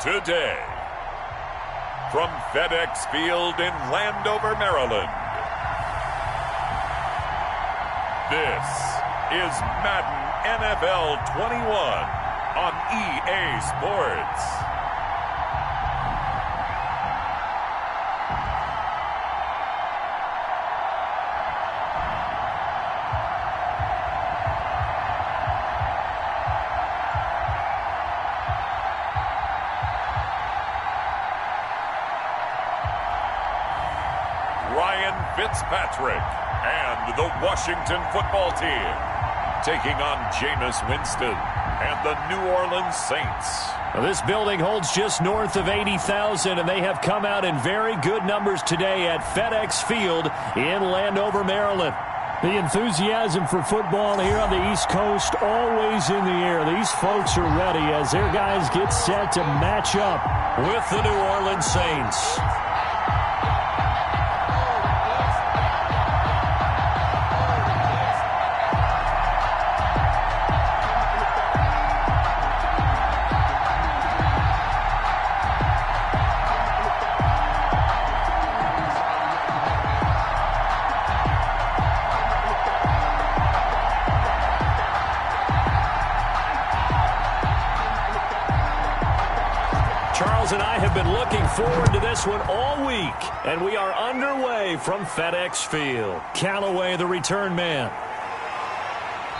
today. From FedEx Field in Landover, Maryland, this is Madden NFL 21 on EA Sports. Fitzpatrick and the Washington football team taking on Jameis Winston and the New Orleans Saints. Well, this building holds just north of 80,000, and they have come out in very good numbers today at FedEx Field in Landover, Maryland. The enthusiasm for football here on the East Coast always in the air. These folks are ready as their guys get set to match up with the New Orleans Saints. And I have been looking forward to this one all week, and we are underway from FedEx Field. Callaway, the return man,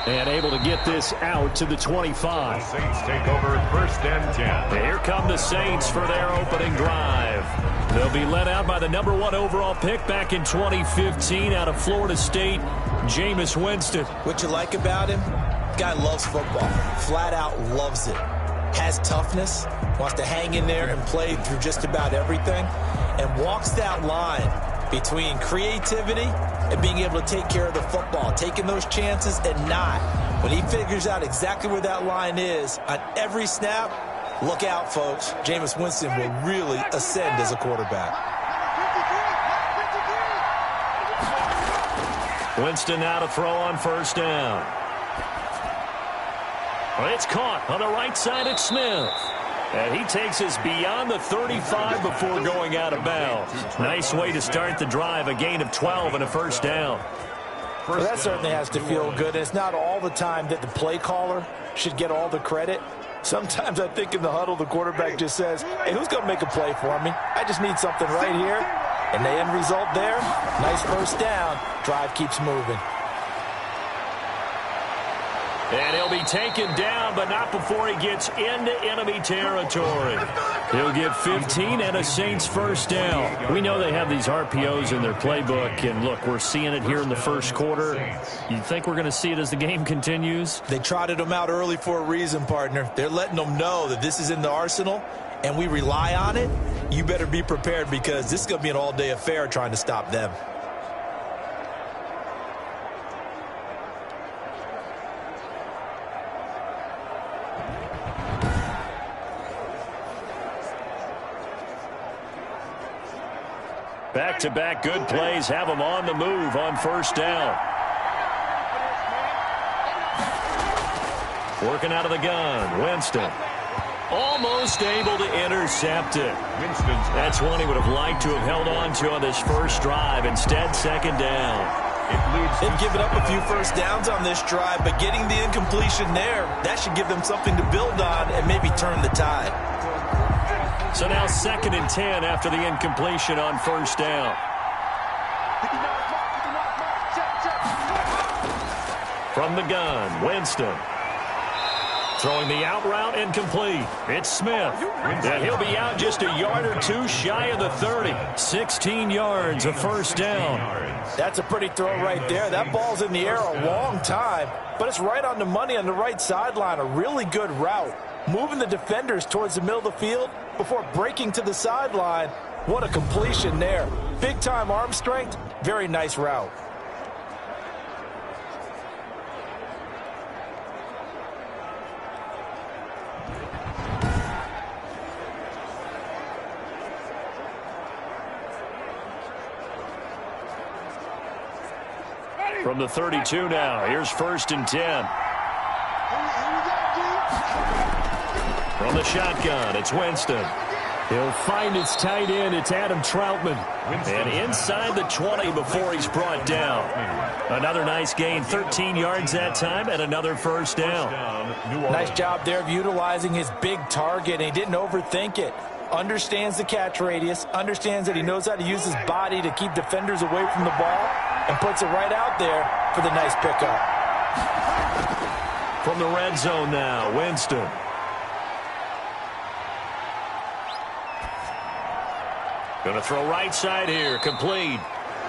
and able to get this out to the 25. The Saints take over 1st and 10. And here come the Saints for their opening drive. They'll be led out by the #1 overall pick back in 2015 out of Florida State, Jameis Winston. What you like about him? Guy loves football. Flat out loves it. Has toughness, wants to hang in there and play through just about everything, and walks that line between creativity and being able to take care of the football, taking those chances and not. When he figures out exactly where that line is on every snap, look out, folks. Jameis Winston will really ascend as a quarterback. Winston now to throw on 1st down. Well, it's caught on the right side at Smith. And he takes us beyond the 35 before going out of bounds. Nice way to start the drive, a gain of 12 and a 1st down. Well, that certainly has to feel good. It's not all the time that the play caller should get all the credit. Sometimes I think in the huddle, the quarterback just says, hey, who's going to make a play for me? I just need something right here. And the end result there, nice 1st down. Drive keeps moving. And he'll be taken down, but not before he gets into enemy territory. He'll get 15 and a Saints 1st down. We know they have these RPOs in their playbook, and look, we're seeing it here in the 1st quarter. You think we're going to see it as the game continues? They trotted them out early for a reason, partner. They're letting them know that this is in the arsenal, and we rely on it. You better be prepared because this is going to be an all-day affair trying to stop them. Back-to-back good plays have them on the move on 1st down. Working out of the gun, Winston. Almost able to intercept it. That's one he would have liked to have held on to on this 1st drive. Instead, 2nd down. They've given up a few 1st downs on this drive, but getting the incompletion there, that should give them something to build on and maybe turn the tide. So now 2nd and 10 after the incompletion on 1st down. From the gun, Winston. Throwing the out route incomplete. It's Smith. And he'll be out just a yard or two shy of the 30. 16 yards, a 1st down. That's a pretty throw right there. That ball's in the air a long time, but it's right on the money on the right sideline. A really good route. Moving the defenders towards the middle of the field before breaking to the sideline. What a completion there. Big-time arm strength. Very nice route. From the 32 now, here's 1st and 10. From the shotgun, it's Winston. He'll find his tight end. It's Adam Troutman. And inside the 20 before he's brought down. Another nice gain, 13 yards that time, and another first down. Nice job there of utilizing his big target, and he didn't overthink it. Understands the catch radius, understands that he knows how to use his body to keep defenders away from the ball, and puts it right out there for the nice pickup. From the red zone now, Winston. Going to throw right side here, complete.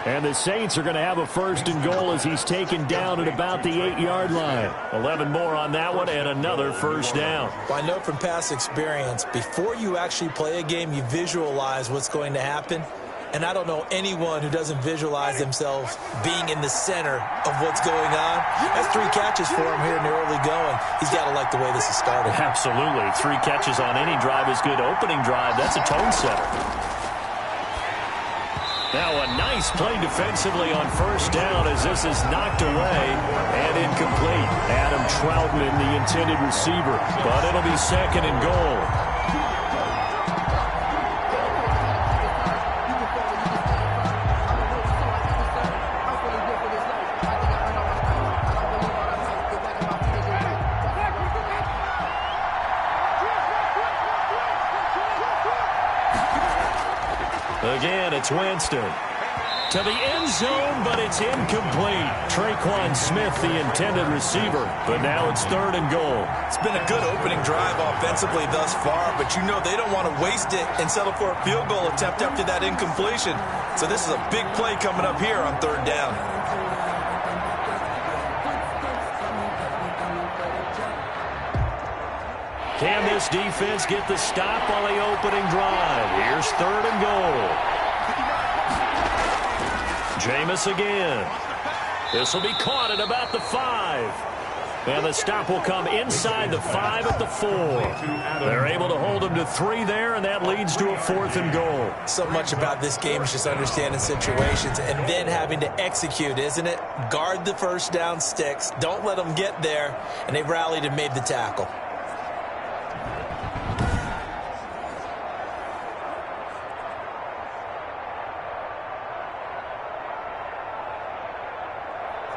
And the Saints are going to have a first and goal as he's taken down at about the 8-yard line. 11 more on that one and another first down. Well, I know from past experience, before you actually play a game, you visualize what's going to happen. And I don't know anyone who doesn't visualize themselves being in the center of what's going on. That's 3 catches for him here in the early going. He's got to like the way this is started. Absolutely. 3 catches on any drive is good. Opening drive, that's a tone setter. Now a nice play defensively on first down as this is knocked away and incomplete. Adam Troutman, the intended receiver, but it'll be second and goal. Again, it's Winston. To the end zone, but it's incomplete. Traquan Smith, the intended receiver, but now it's third and goal. It's been a good opening drive offensively thus far, but you know they don't want to waste it and settle for a field goal attempt after that incompletion. So this is a big play coming up here on third down. Can this defense get the stop on the opening drive? Here's third and goal. Jameis again. This will be caught at about the 5. And the stop will come inside the 5 at the 4. They're able to hold him to 3 there, and that leads to a 4th and goal. So much about this game is just understanding situations and then having to execute, isn't it? Guard the first down sticks. Don't let them get there. And they rallied and made the tackle.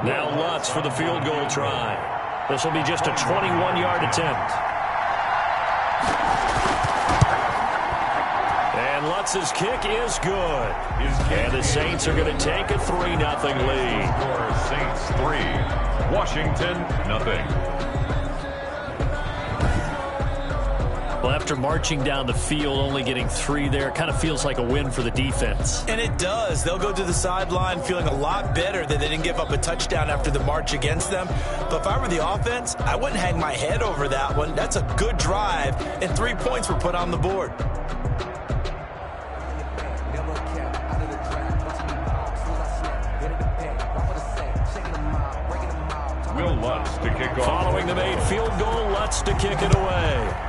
Now Lutz for the field goal try. This will be just a 21-yard attempt. And Lutz's kick is good. And the Saints are going to take a 3-0 lead. Saints 3, Washington 0. Well, after marching down the field, only getting 3 there, kind of feels like a win for the defense. And it does. They'll go to the sideline feeling a lot better that they didn't give up a touchdown after the march against them. But if I were the offense, I wouldn't hang my head over that one. That's a good drive, and 3 points were put on the board. Will Lutz to kick off. Following the made field goal, Lutz to kick it away.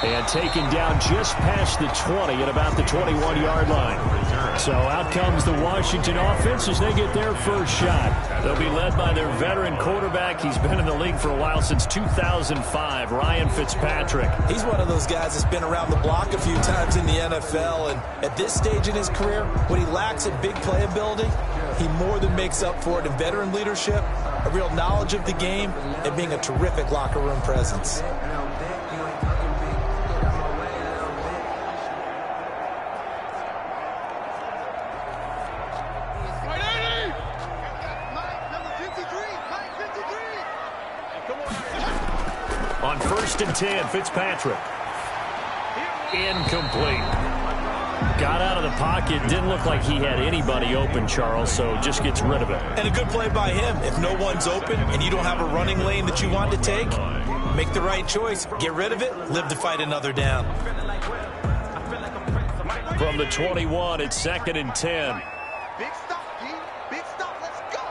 And taken down just past the 20 at about the 21-yard line. So out comes the Washington offense as they get their first shot. They'll be led by their veteran quarterback. He's been in the league for a while, since 2005, Ryan Fitzpatrick. He's one of those guys that's been around the block a few times in the NFL. And at this stage in his career, what he lacks in big playability, he more than makes up for it in veteran leadership, a real knowledge of the game, and being a terrific locker room presence. On 1st and 10, Fitzpatrick. Incomplete. Got out of the pocket. Didn't look like he had anybody open, Charles, so just gets rid of it. And a good play by him. If no one's open and you don't have a running lane that you want to take, make the right choice. Get rid of it. Live to fight another down. From the 21, it's 2nd and 10. Big stop, D. Big stop. Let's go.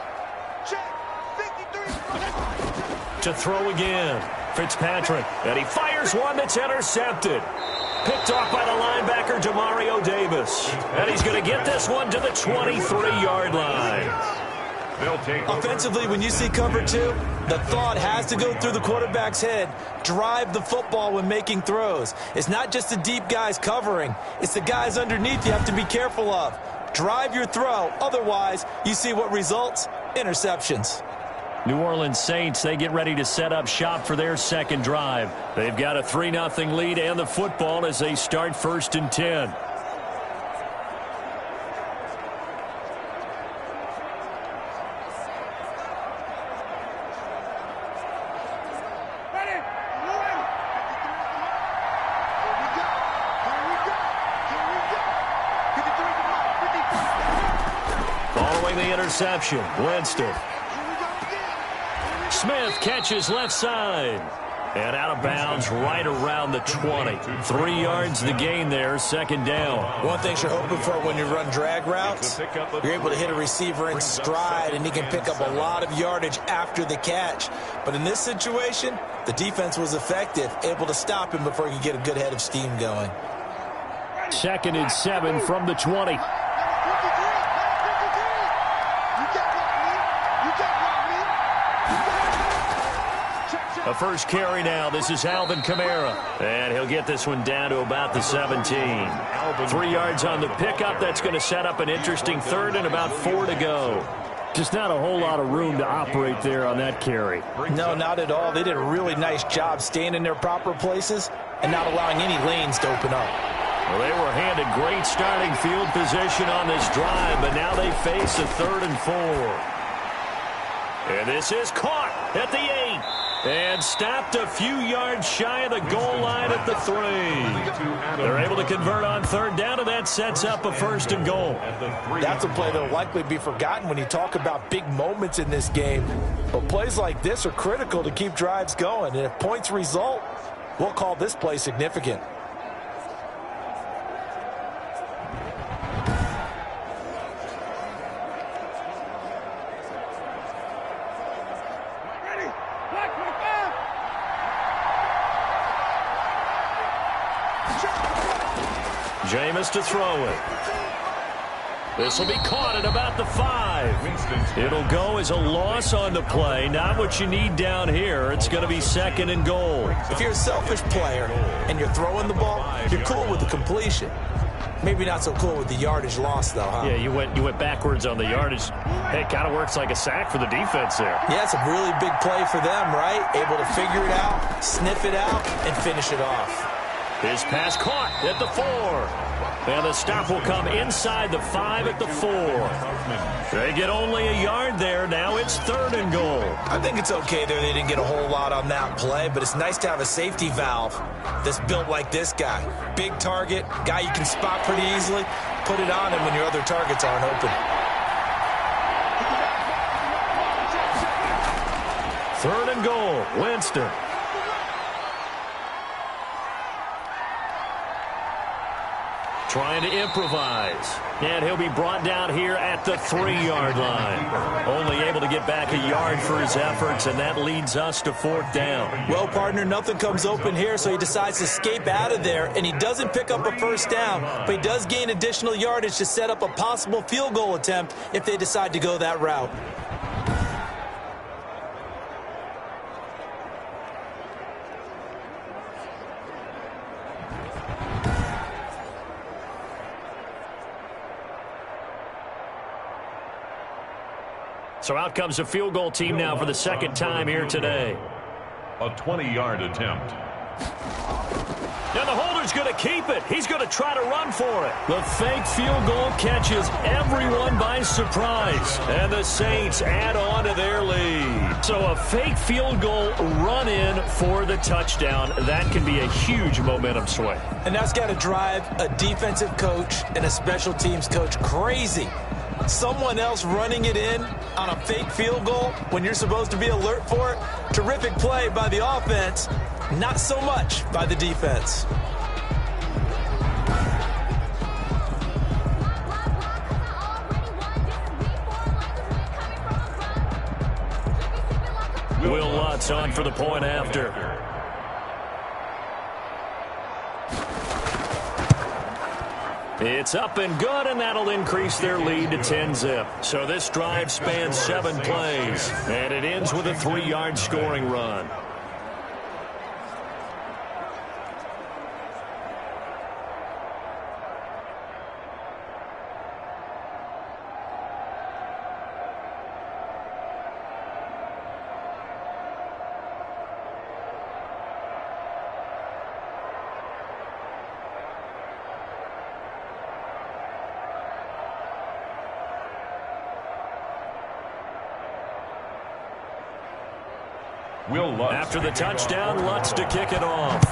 Check. 53. To throw again. Fitzpatrick. And he fires one that's intercepted. Picked off by the linebacker, Demario Davis. And he's going to get this one to the 23-yard line. They'll take Offensively, when you see cover two, the thought has to go through the quarterback's head. Drive the football when making throws. It's not just the deep guys covering. It's the guys underneath you have to be careful of. Drive your throw. Otherwise, you see what results? Interceptions. New Orleans Saints, they get ready to set up shop for their second drive. They've got a 3-0 lead and the football as they start 1st and 10. Following the interception, Winston. Smith catches left side. And out of bounds right around the 20. 3 yards the gain there, 2nd down. One thing you're hoping for when you run drag routes, you're able to hit a receiver in stride, and he can pick up a lot of yardage after the catch. But in this situation, the defense was effective, able to stop him before he could get a good head of steam going. 2nd and 7 from the 20. A first carry now. This is Alvin Kamara. And he'll get this one down to about the 17. 3 yards on the pickup. That's going to set up an interesting 3rd and about 4 to go. Just not a whole lot of room to operate there on that carry. No, not at all. They did a really nice job staying in their proper places and not allowing any lanes to open up. Well, they were handed great starting field position on this drive, but now they face a 3rd and 4. And this is caught at the 8. And stopped a few yards shy of the goal line at the 3. They're able to convert on 3rd down, and that sets up a 1st and goal. That's a play that will likely be forgotten when you talk about big moments in this game. But plays like this are critical to keep drives going. And if points result, we'll call this play significant. Jameis to throw it. This will be caught at about the 5. It'll go as a loss on the play. Not what you need down here. It's going to be 2nd and goal. If you're a selfish player and you're throwing the ball, you're cool with the completion. Maybe not so cool with the yardage loss, though, huh? Yeah, you went backwards on the yardage. Hey, it kind of works like a sack for the defense there. Yeah, it's a really big play for them, right? Able to figure it out, sniff it out, and finish it off. His pass caught at the 4. And the stop will come inside the 5 at the 4. They get only a yard there. Now it's 3rd and goal. I think it's okay there. They didn't get a whole lot on that play, but it's nice to have a safety valve that's built like this guy. Big target, guy you can spot pretty easily. Put it on him when your other targets aren't open. 3rd and goal. Winston. Trying to improvise. And he'll be brought down here at the 3-yard line. Only able to get back a yard for his efforts, and that leads us to 4th down. Well, partner, nothing comes open here, so he decides to escape out of there, and he doesn't pick up a 1st down, but he does gain additional yardage to set up a possible field goal attempt if they decide to go that route. So out comes the field goal team now for the 2nd time here today. A 20-yard attempt. And the holder's going to keep it. He's going to try to run for it. The fake field goal catches everyone by surprise. And the Saints add on to their lead. So a fake field goal run in for the touchdown. That can be a huge momentum swing. And that's got to drive a defensive coach and a special teams coach crazy. Someone else running it in on a fake field goal when you're supposed to be alert for it. Terrific play by the offense, not so much by the defense. Will Lutz on for the point after. It's up and good, and that'll increase their lead to 10-zip. So this drive spans 7 plays, and it ends with a 3-yard scoring run. After the touchdown, Lutz to kick it off.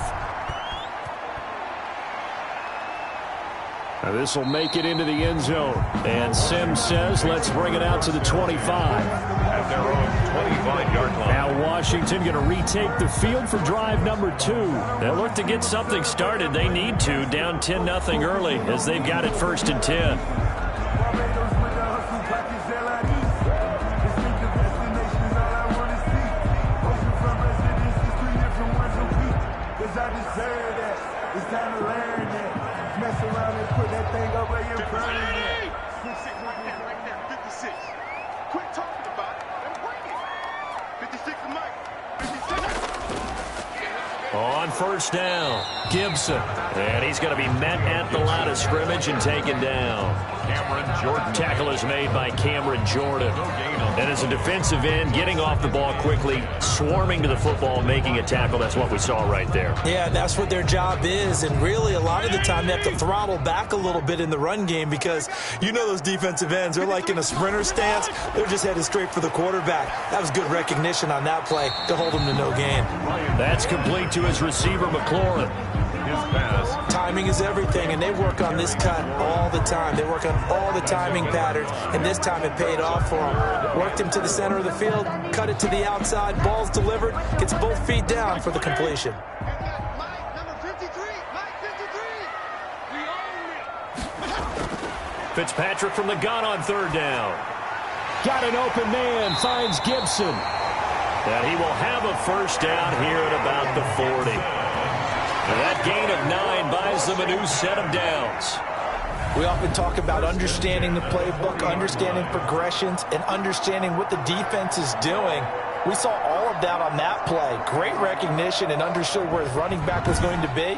This will make it into the end zone. And Sims says, let's bring it out to the 25. At their own 25-yard line. Now Washington going to retake the field for drive number 2. They look to get something started. They need to, down 10-0 early, as they've got it 1st and 10. On 1st down, Gibson. And he's going to be met at the line of scrimmage and taken down. Cameron Jordan. Tackle is made by Cameron Jordan. And as a defensive end, getting off the ball quickly, swarming to the football, making a tackle. That's what we saw right there. Yeah, that's what their job is. And really, a lot of the time, they have to throttle back a little bit in the run game because you know those defensive ends, they're like in a sprinter stance. They're just headed straight for the quarterback. That was good recognition on that play to hold him to no gain. That's complete to his receiver, McLaurin. His pass. Timing is everything, and they work on this cut all the time. They work on all the timing patterns, and this time it paid off for him. Worked him to the center of the field, cut it to the outside, ball's delivered, gets both feet down for the completion. Fitzpatrick from the gun on 3rd down. Got an open man, finds Gibson. And he will have a 1st down here at about the 40. And that gain of 9 buys them a new set of downs. We often talk about understanding the playbook, understanding progressions, and understanding what the defense is doing. We saw all of that on that play. Great recognition and understood where his running back was going to be.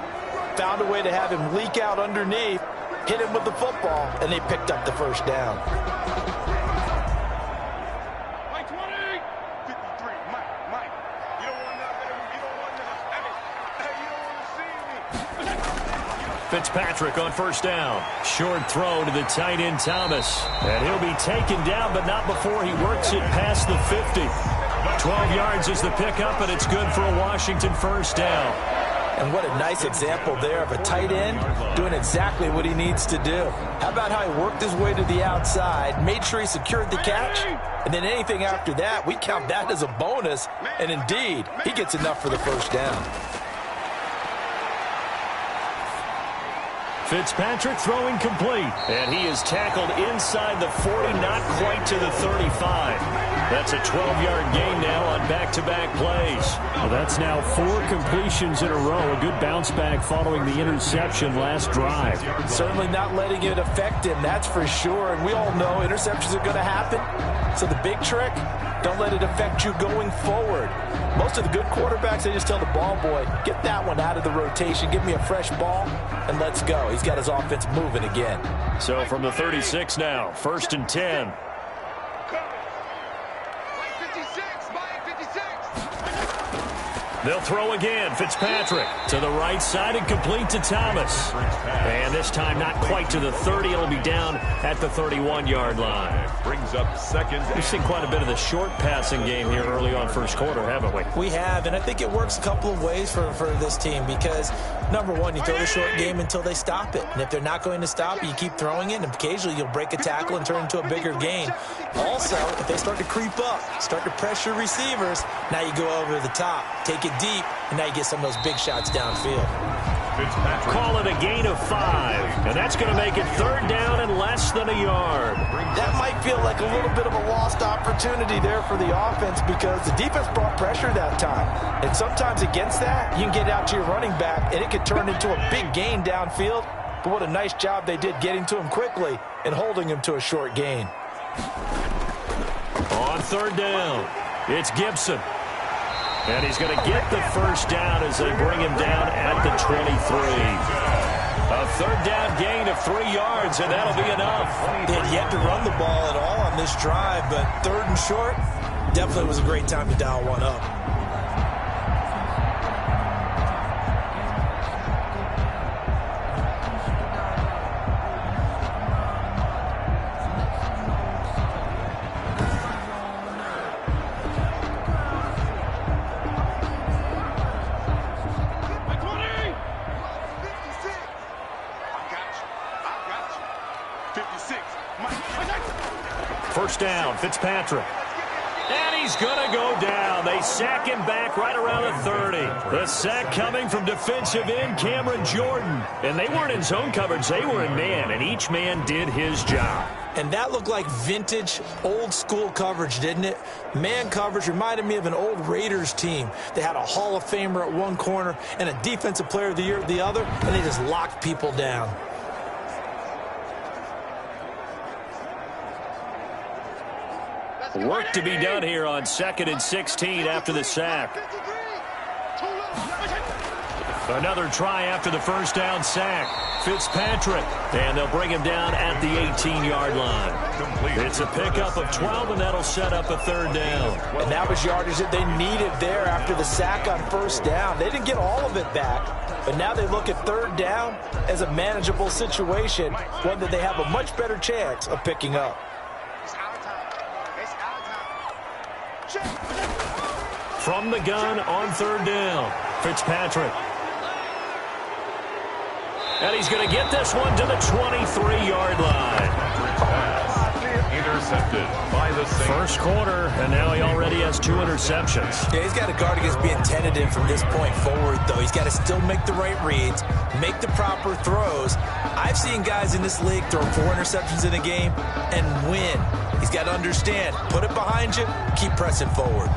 Found a way to have him leak out underneath, hit him with the football, and they picked up the 1st down. Fitzpatrick on 1st down. Short throw to the tight end Thomas. And he'll be taken down, but not before he works it past the 50. 12 yards is the pickup, and it's good for a Washington 1st down. And what a nice example there of a tight end doing exactly what he needs to do. How about how he worked his way to the outside, made sure he secured the catch, and then anything after that, we count that as a bonus. And indeed, he gets enough for the 1st down. Fitzpatrick throwing complete. And he is tackled inside the 40, not quite to the 35. That's a 12-yard gain now on back-to-back plays. Well, that's now 4 completions in a row. A good bounce back following the interception last drive. Certainly not letting it affect him, that's for sure. And we all know interceptions are going to happen. So the big trick, don't let it affect you going forward. Most of the good quarterbacks, they just tell the ball boy, get that one out of the rotation, give me a fresh ball, and let's go. He's got his offense moving again. So from the 36 now, 1st and 10. They'll throw again. Fitzpatrick to the right side and complete to Thomas. And this time not quite to the 30. It'll be down at the 31-yard line. Brings up 2nd. We've seen quite a bit of the short passing game here early on 1st quarter, haven't we? We have, and I think it works a couple of ways for this team because, number one, you throw the short game until they stop it. And if they're not going to stop it, you keep throwing it, and occasionally you'll break a tackle and turn into a bigger gain. Also, if they start to creep up, start to pressure receivers, now you go over the top, take it deep, and now you get some of those big shots downfield. Call it a gain of 5, and that's going to make it 3rd down and less than a yard. That might feel like a little bit of a lost opportunity there for the offense because the defense brought pressure that time. And sometimes against that, you can get out to your running back, and it could turn into a big gain downfield. but what a nice job they did getting to him quickly and holding him to a short gain. On third down, it's Gibson. And he's going to get the first down as they bring him down at the 23. A third down gain of 3 yards, and that'll be enough. They had yet to run the ball at all on this drive, but third and short, definitely was a great time to dial one up. First down, Fitzpatrick. And he's going to go down. They sack him back right around the 30. The sack coming from defensive end Cameron Jordan. And they weren't in zone coverage. They were in man, and each man did his job. And that looked like vintage, old-school coverage, didn't it? Man coverage reminded me of an old Raiders team. They had a Hall of Famer at one corner and a Defensive Player of the Year at the other, and they just locked people down. Work to be done here on 2nd and 16 after the sack. Another try after the first down sack. Fitzpatrick, and they'll bring him down at the 18-yard line. It's a pickup of 12, and that'll set up a third down. And that was yardage that they needed there after the sack on first down. They didn't get all of it back, but now they look at third down as a manageable situation, one that they have a much better chance of picking up. From the gun on third down, Fitzpatrick. And he's going to get this one to the 23-yard line. Intercepted by the Saints. First quarter, and now he already has 2 interceptions. Yeah, he's got to guard against being tentative from this point forward, though. He's got to still make the right reads, make the proper throws. I've seen guys in this league throw 4 interceptions in a game and win. He's got to understand, put it behind you, keep pressing forward.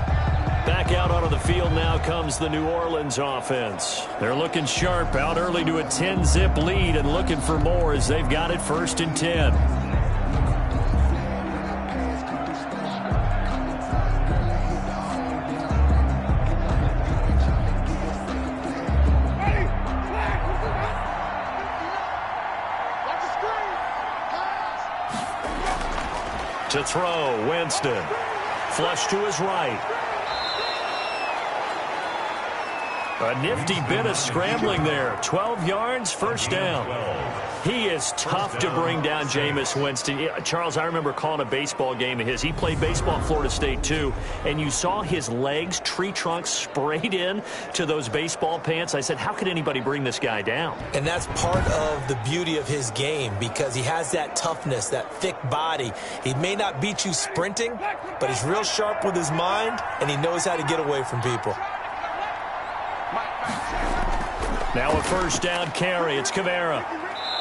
Back out onto the field now comes the New Orleans offense. They're looking sharp, out early to a 10-zip lead and looking for more as they've got it 1st and 10. To throw, Winston. Flush to his right. A nifty bit of scrambling there. 12 yards, first down. He is tough to bring down, Jameis Winston. Charles, I remember calling a baseball game of his. He played baseball at Florida State, too. And you saw his legs, tree trunks sprayed in to those baseball pants. I said, how could anybody bring this guy down? And that's part of the beauty of his game because he has that toughness, that thick body. He may not beat you sprinting, but he's real sharp with his mind, and he knows how to get away from people. Now a first down carry. It's Kamara.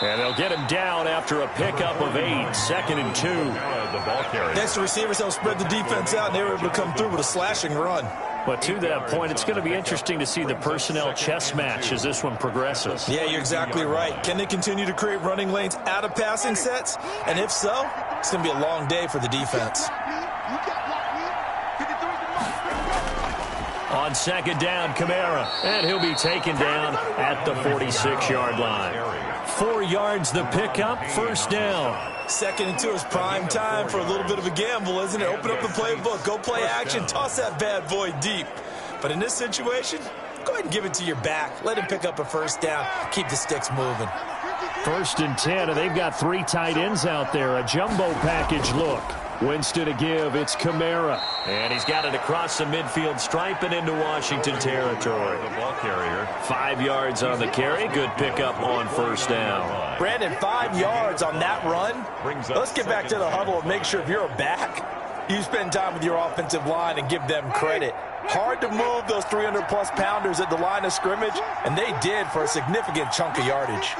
And they'll get him down after a pickup of 8. 2nd and 2. The ball carrier. Next, the receivers help spread the defense out, and they were able to come through with a slashing run. But to that point, it's going to be interesting to see the personnel chess match as this one progresses. Yeah, you're exactly right. Can they continue to create running lanes out of passing sets? And if so, it's going to be a long day for the defense. On 2nd down, Kamara. And he'll be taken down at the 46-yard line. 4 yards the pickup, first down. 2nd and 2 is prime time for a little bit of a gamble, isn't it? Open up the playbook, go play action, toss that bad boy deep. But in this situation, go ahead and give it to your back. Let him pick up a first down. Keep the sticks moving. 1st and 10, and they've got 3 tight ends out there. A jumbo package look. Winston to give. It's Kamara. And he's got it across the midfield stripe and into Washington territory. The ball carrier. 5 yards on the carry. Good pickup on first down. Brandon, 5 yards on that run. Let's get back to the huddle and make sure if you're a back, you spend time with your offensive line and give them credit. Hard to move those 300-plus pounders at the line of scrimmage, and they did for a significant chunk of yardage.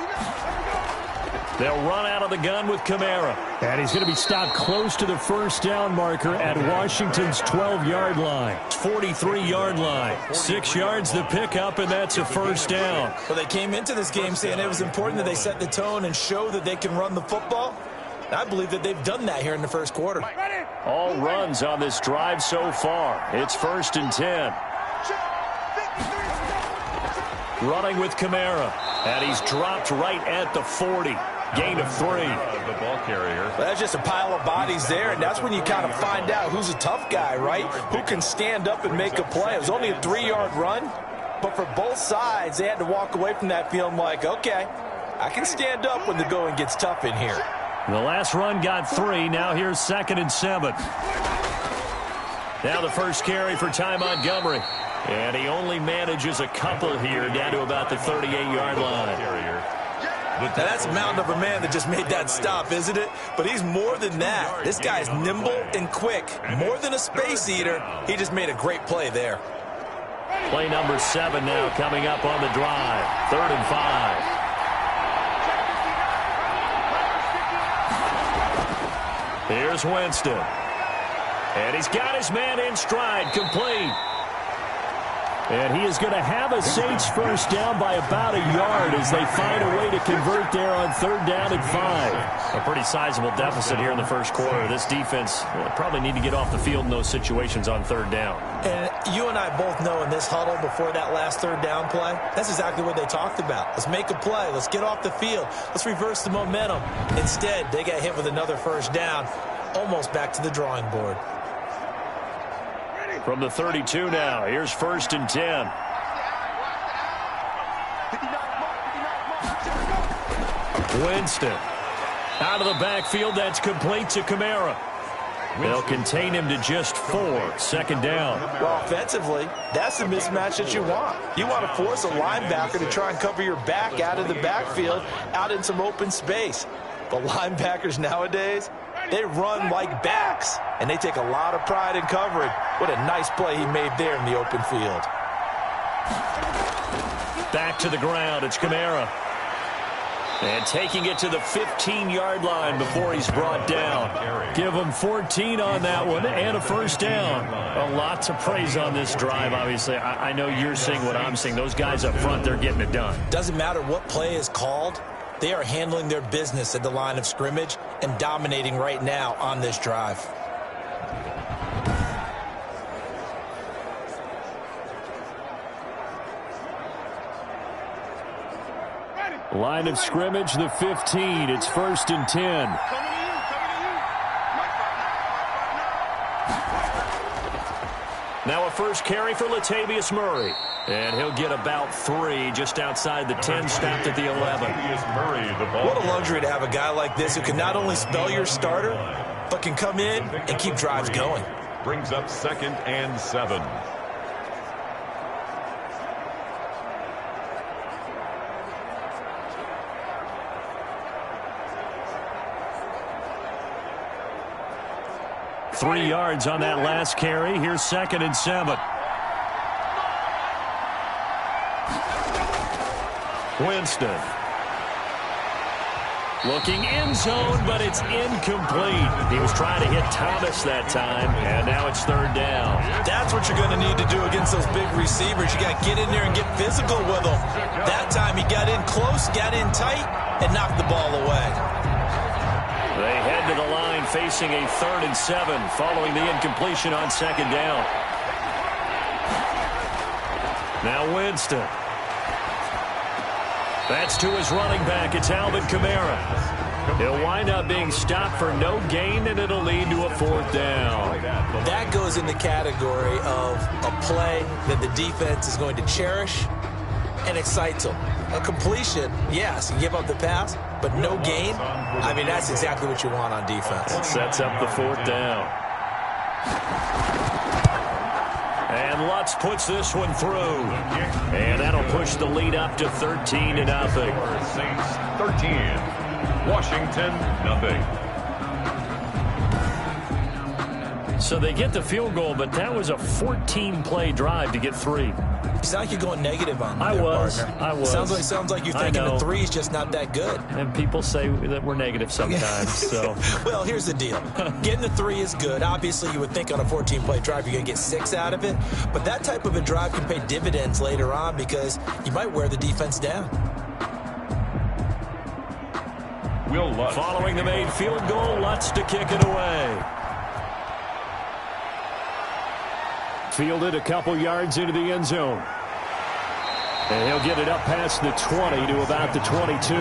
They'll run out of the gun with Kamara. And he's going to be stopped close to the first down marker at Washington's 12-yard line. 43-yard line. 6 yards the pickup, and that's a first down. Well, they came into this game saying it was important that they set the tone and show that they can run the football. And I believe that they've done that here in the first quarter. All runs on this drive so far. It's 1st and 10. Running with Kamara. And he's dropped right at the 40. Gain of 3. The ball carrier. Well, that's just a pile of bodies there, and that's when you kind of find out who's a tough guy, right? Who can stand up and make a play. It was only a 3-yard run, but for both sides, they had to walk away from that feeling like, okay, I can stand up when the going gets tough in here. The last run got 3. Now here's 2nd and 7. Now the first carry for Ty Montgomery. And he only manages a couple here down to about the 38-yard line. Now that's a mountain of a man that just made that stop, isn't it? But he's more than that. This guy's nimble and quick. More than a space eater. He just made a great play there. Play number 7 now coming up on the drive. 3rd and 5. Here's Winston. And he's got his man in stride, complete. And he is going to have a Saints first down by about a yard as they find a way to convert there on 3rd down and 5. A pretty sizable deficit here in the first quarter. This defense probably need to get off the field in those situations on 3rd down. And you and I both know in this huddle before that last 3rd down play, that's exactly what they talked about. Let's make a play. Let's get off the field. Let's reverse the momentum. Instead, they got hit with another first down, almost back to the drawing board. From the 32 now, here's 1st and 10. Winston. Out of the backfield, that's complete to Kamara. They'll contain him to just 4. 2nd down. Well, offensively, that's the mismatch that you want. You want to force a linebacker to try and cover your back out of the backfield, out in some open space. But linebackers nowadays, they run like backs, and they take a lot of pride in covering. What a nice play he made there in the open field. Back to the ground, it's Kamara. And taking it to the 15-yard line before he's brought down. Give him 14 on that one and a first down. A lot to praise on this drive, obviously. I know you're seeing what I'm seeing. Those guys up front, they're getting it done. Doesn't matter what play is called. They are handling their business at the line of scrimmage and dominating right now on this drive. Line of scrimmage, the 15. It's 1st and 10. Now a first carry for Latavius Murray. And he'll get about 3 just outside the 10, stopped at the 11. What a luxury to have a guy like this who can not only spell your starter, but can come in and keep drives going. Brings up 2nd and 7. Three yards on that last carry. Here's 2nd and 7. Winston. Looking end zone, but it's incomplete. He was trying to hit Thomas that time, and now it's 3rd down. That's what you're going to need to do against those big receivers. You got to get in there and get physical with them. That time he got in close, got in tight, and knocked the ball away. They head to the line facing a 3rd and 7 following the incompletion on 2nd down. Now Winston. That's to his running back. It's Alvin Kamara. He'll wind up being stopped for no gain, and it'll lead to a 4th down. That goes in the category of a play that the defense is going to cherish and excites them. A completion, yes, you give up the pass, but no gain. I mean, that's exactly what you want on defense. It sets up the 4th down. And Lutz puts this one through. And that'll push the lead up to 13-0. Saints 13. Washington, nothing. So they get the field goal, but that was a 14-play drive to get 3. It's not like you're going negative on I there, was. partner. I was. Sounds like you're thinking the 3 is just not that good. And people say that we're negative sometimes. So, well, here's the deal. Getting the 3 is good. Obviously, you would think on a 14-play drive you're going to get 6 out of it. But that type of a drive can pay dividends later on because you might wear the defense down. Following the made field goal, Lutz to kick it away. Fielded a couple yards into the end zone. And he'll get it up past the 20 to about the 22.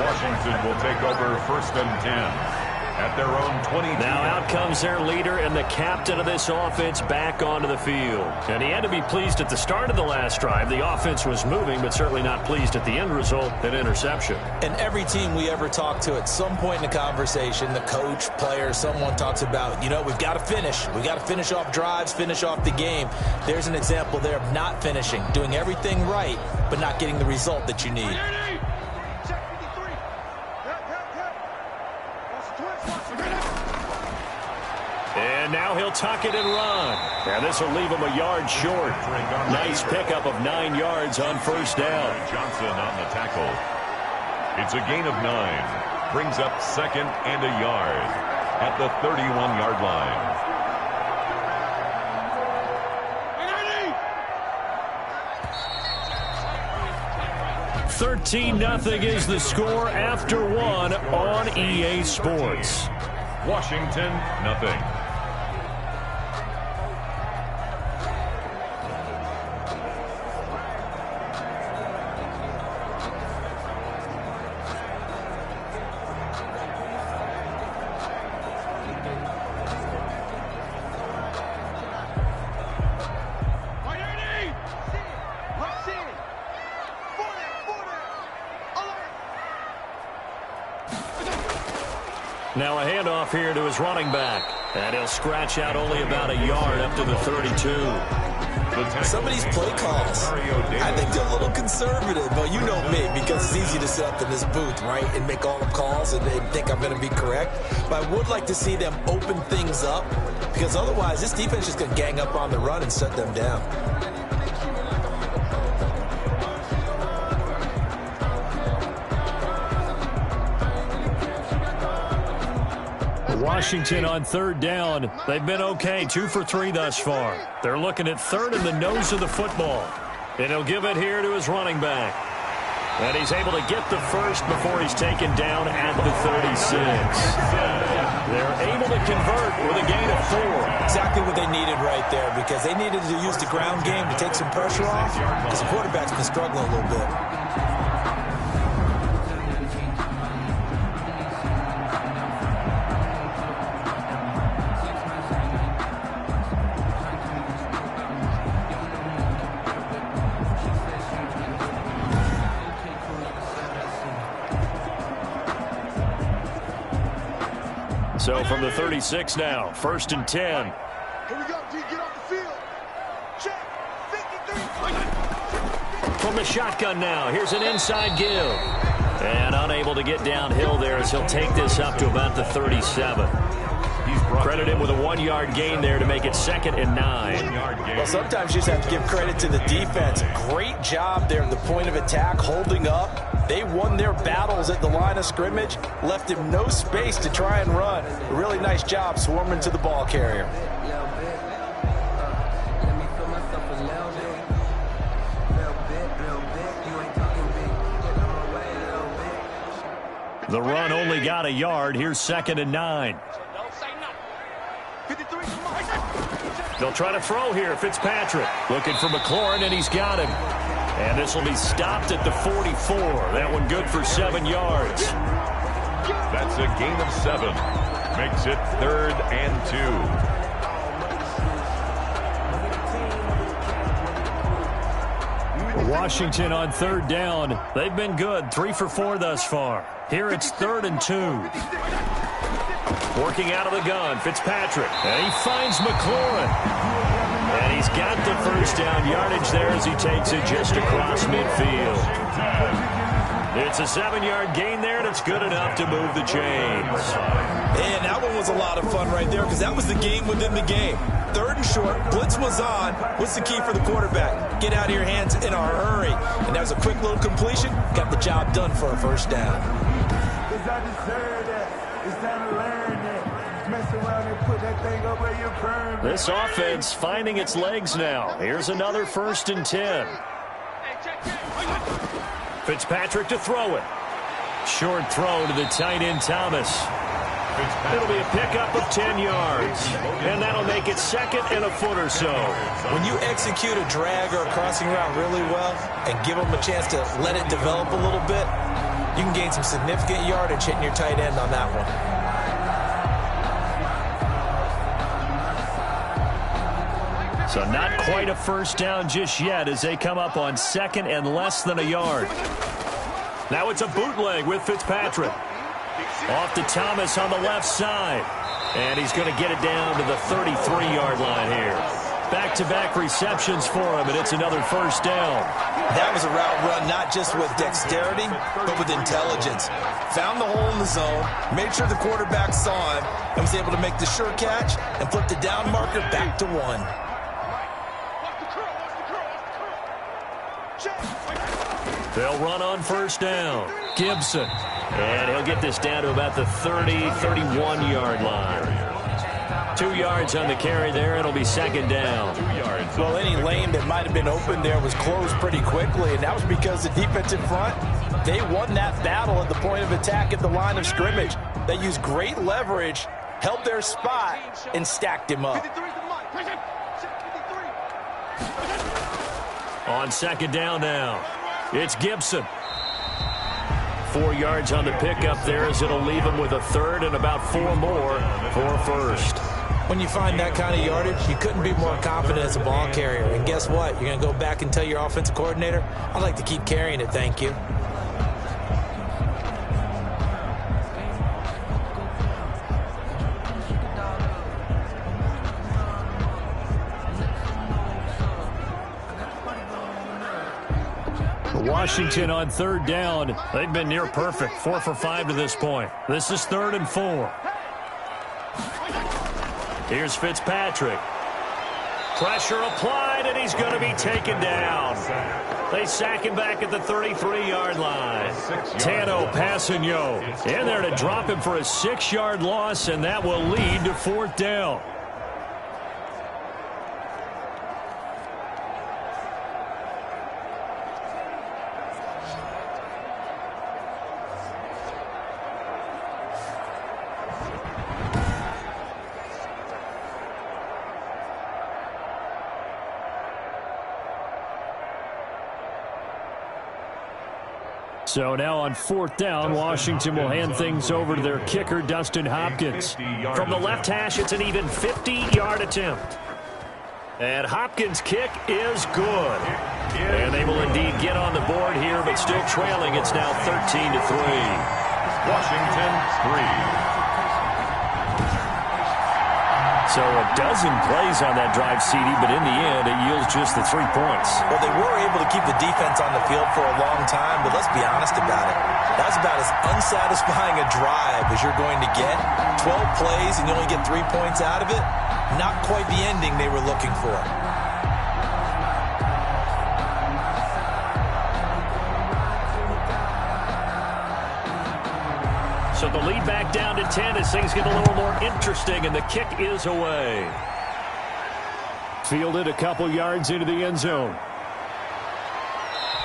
Washington will take over 1st and 10 at their own 22. Now out comes their leader and the captain of this offense back onto the field. And he had to be pleased at the start of the last drive. The offense was moving, but certainly not pleased at the end result, an interception. And every team we ever talk to at some point in the conversation, the coach, player, someone talks about, we've got to finish. We've got to finish off drives, finish off the game. There's an example there of not finishing, doing everything right, but not getting the result that you need. And now he'll tuck it and run. And this will leave him a yard short. Nice pickup of 9 yards on 1st down. Johnson on the tackle. It's a gain of 9. Brings up 2nd and a yard at the 31-yard line. 13-0 is the score after 1 on EA Sports. Washington, 0. Now a handoff here to his running back. And he'll scratch out only about a yard up to the 32. Some of these play calls, I think they're a little conservative. But you know me, because it's easy to sit up in this booth, right, and make all the calls and they think I'm going to be correct. But I would like to see them open things up, because otherwise this defense is just going to gang up on the run and shut them down. Washington on 3rd down. They've been okay, 2 for 3 thus far. They're looking at 3rd in the nose of the football. And he'll give it here to his running back. And he's able to get the first before he's taken down at the 36. They're able to convert with a gain of 4. Exactly what they needed right there, because they needed to use the ground game to take some pressure off, because the quarterback's been struggling a little bit. So from the 36 now, 1st and 10. Here we go, D, get off the field. Check, 53. From the shotgun now, here's an inside give. And unable to get downhill there as he'll take this up to about the 37. Credit him with a 1-yard gain there to make it 2nd and 9. Well, sometimes you just have to give credit to the defense. Great job there at the point of attack, holding up. They won their battles at the line of scrimmage, left him no space to try and run. A really nice job swarming to the ball carrier. The run only got a yard. Here's 2nd and 9. They'll try to throw here. Fitzpatrick looking for McLaurin, and he's got him. And this will be stopped at the 44. That one good for 7 yards. That's a gain of 7. Makes it 3rd and 2. Washington on 3rd down. They've been good, 3 for 4 thus far. Here it's 3rd and 2. Working out of the gun, Fitzpatrick. And he finds McLaurin. And he's got the first down yardage there as he takes it just across midfield. It's a 7-yard gain there, and it's good enough to move the chains. And that one was a lot of fun right there because that was the game within the game. 3rd and short, blitz was on. What's the key for the quarterback? Get out of your hands in a hurry. And that was a quick little completion. Got the job done for a first down. This offense finding its legs now. Here's another 1st and 10. Fitzpatrick to throw it. Short throw to the tight end Thomas. It'll be a pickup of 10 yards. And that'll make it 2nd and a foot or so. When you execute a drag or a crossing route really well and give them a chance to let it develop a little bit, you can gain some significant yardage hitting your tight end on that one. So not quite a first down just yet as they come up on 2nd and less than a yard. Now it's a bootleg with Fitzpatrick. Off to Thomas on the left side. And he's going to get it down to the 33-yard line here. Back-to-back receptions for him, and it's another first down. That was a route run not just with dexterity, but with intelligence. Found the hole in the zone, made sure the quarterback saw him, and was able to make the sure catch and flip the down marker back to 1. They'll run on first down. Gibson. And he'll get this down to about the 30, 31-yard line. 2 yards on the carry there. It'll be 2nd down. Well, any lane that might have been open there was closed pretty quickly, and that was because the defensive front, they won that battle at the point of attack at the line of scrimmage. They used great leverage, held their spot, and stacked him up. On 2nd down now, it's Gibson. 4 yards on the pickup there as it'll leave him with a 3rd and about 4 more for first. When you find that kind of yardage, you couldn't be more confident as a ball carrier. And guess what? You're going to go back and tell your offensive coordinator, I'd like to keep carrying it, thank you. Washington on 3rd down. They've been near perfect. 4 for 5 to this point. This is 3rd and 4. Here's Fitzpatrick. Pressure applied, and he's going to be taken down. They sack him back at the 33-yard line. Tano Passanio in there to drop him for a 6-yard loss, and that will lead to 4th down. So now on 4th down, Washington will hand things over to their kicker, Dustin Hopkins. From the left hash, it's an even 50-yard attempt. And Hopkins' kick is good. And they will indeed get on the board here, but still trailing. It's now 13-3. Washington 3. So a dozen plays on that drive, CD, but in the end, it yields just the 3 points. Well, they were able to keep the defense on the field for a long time, but let's be honest about it. That's about as unsatisfying a drive as you're going to get. 12 plays and you only get 3 points out of it. Not quite the ending they were looking for. So the lead back down to 10 as things get a little more interesting, and the kick is away. Fielded a couple yards into the end zone.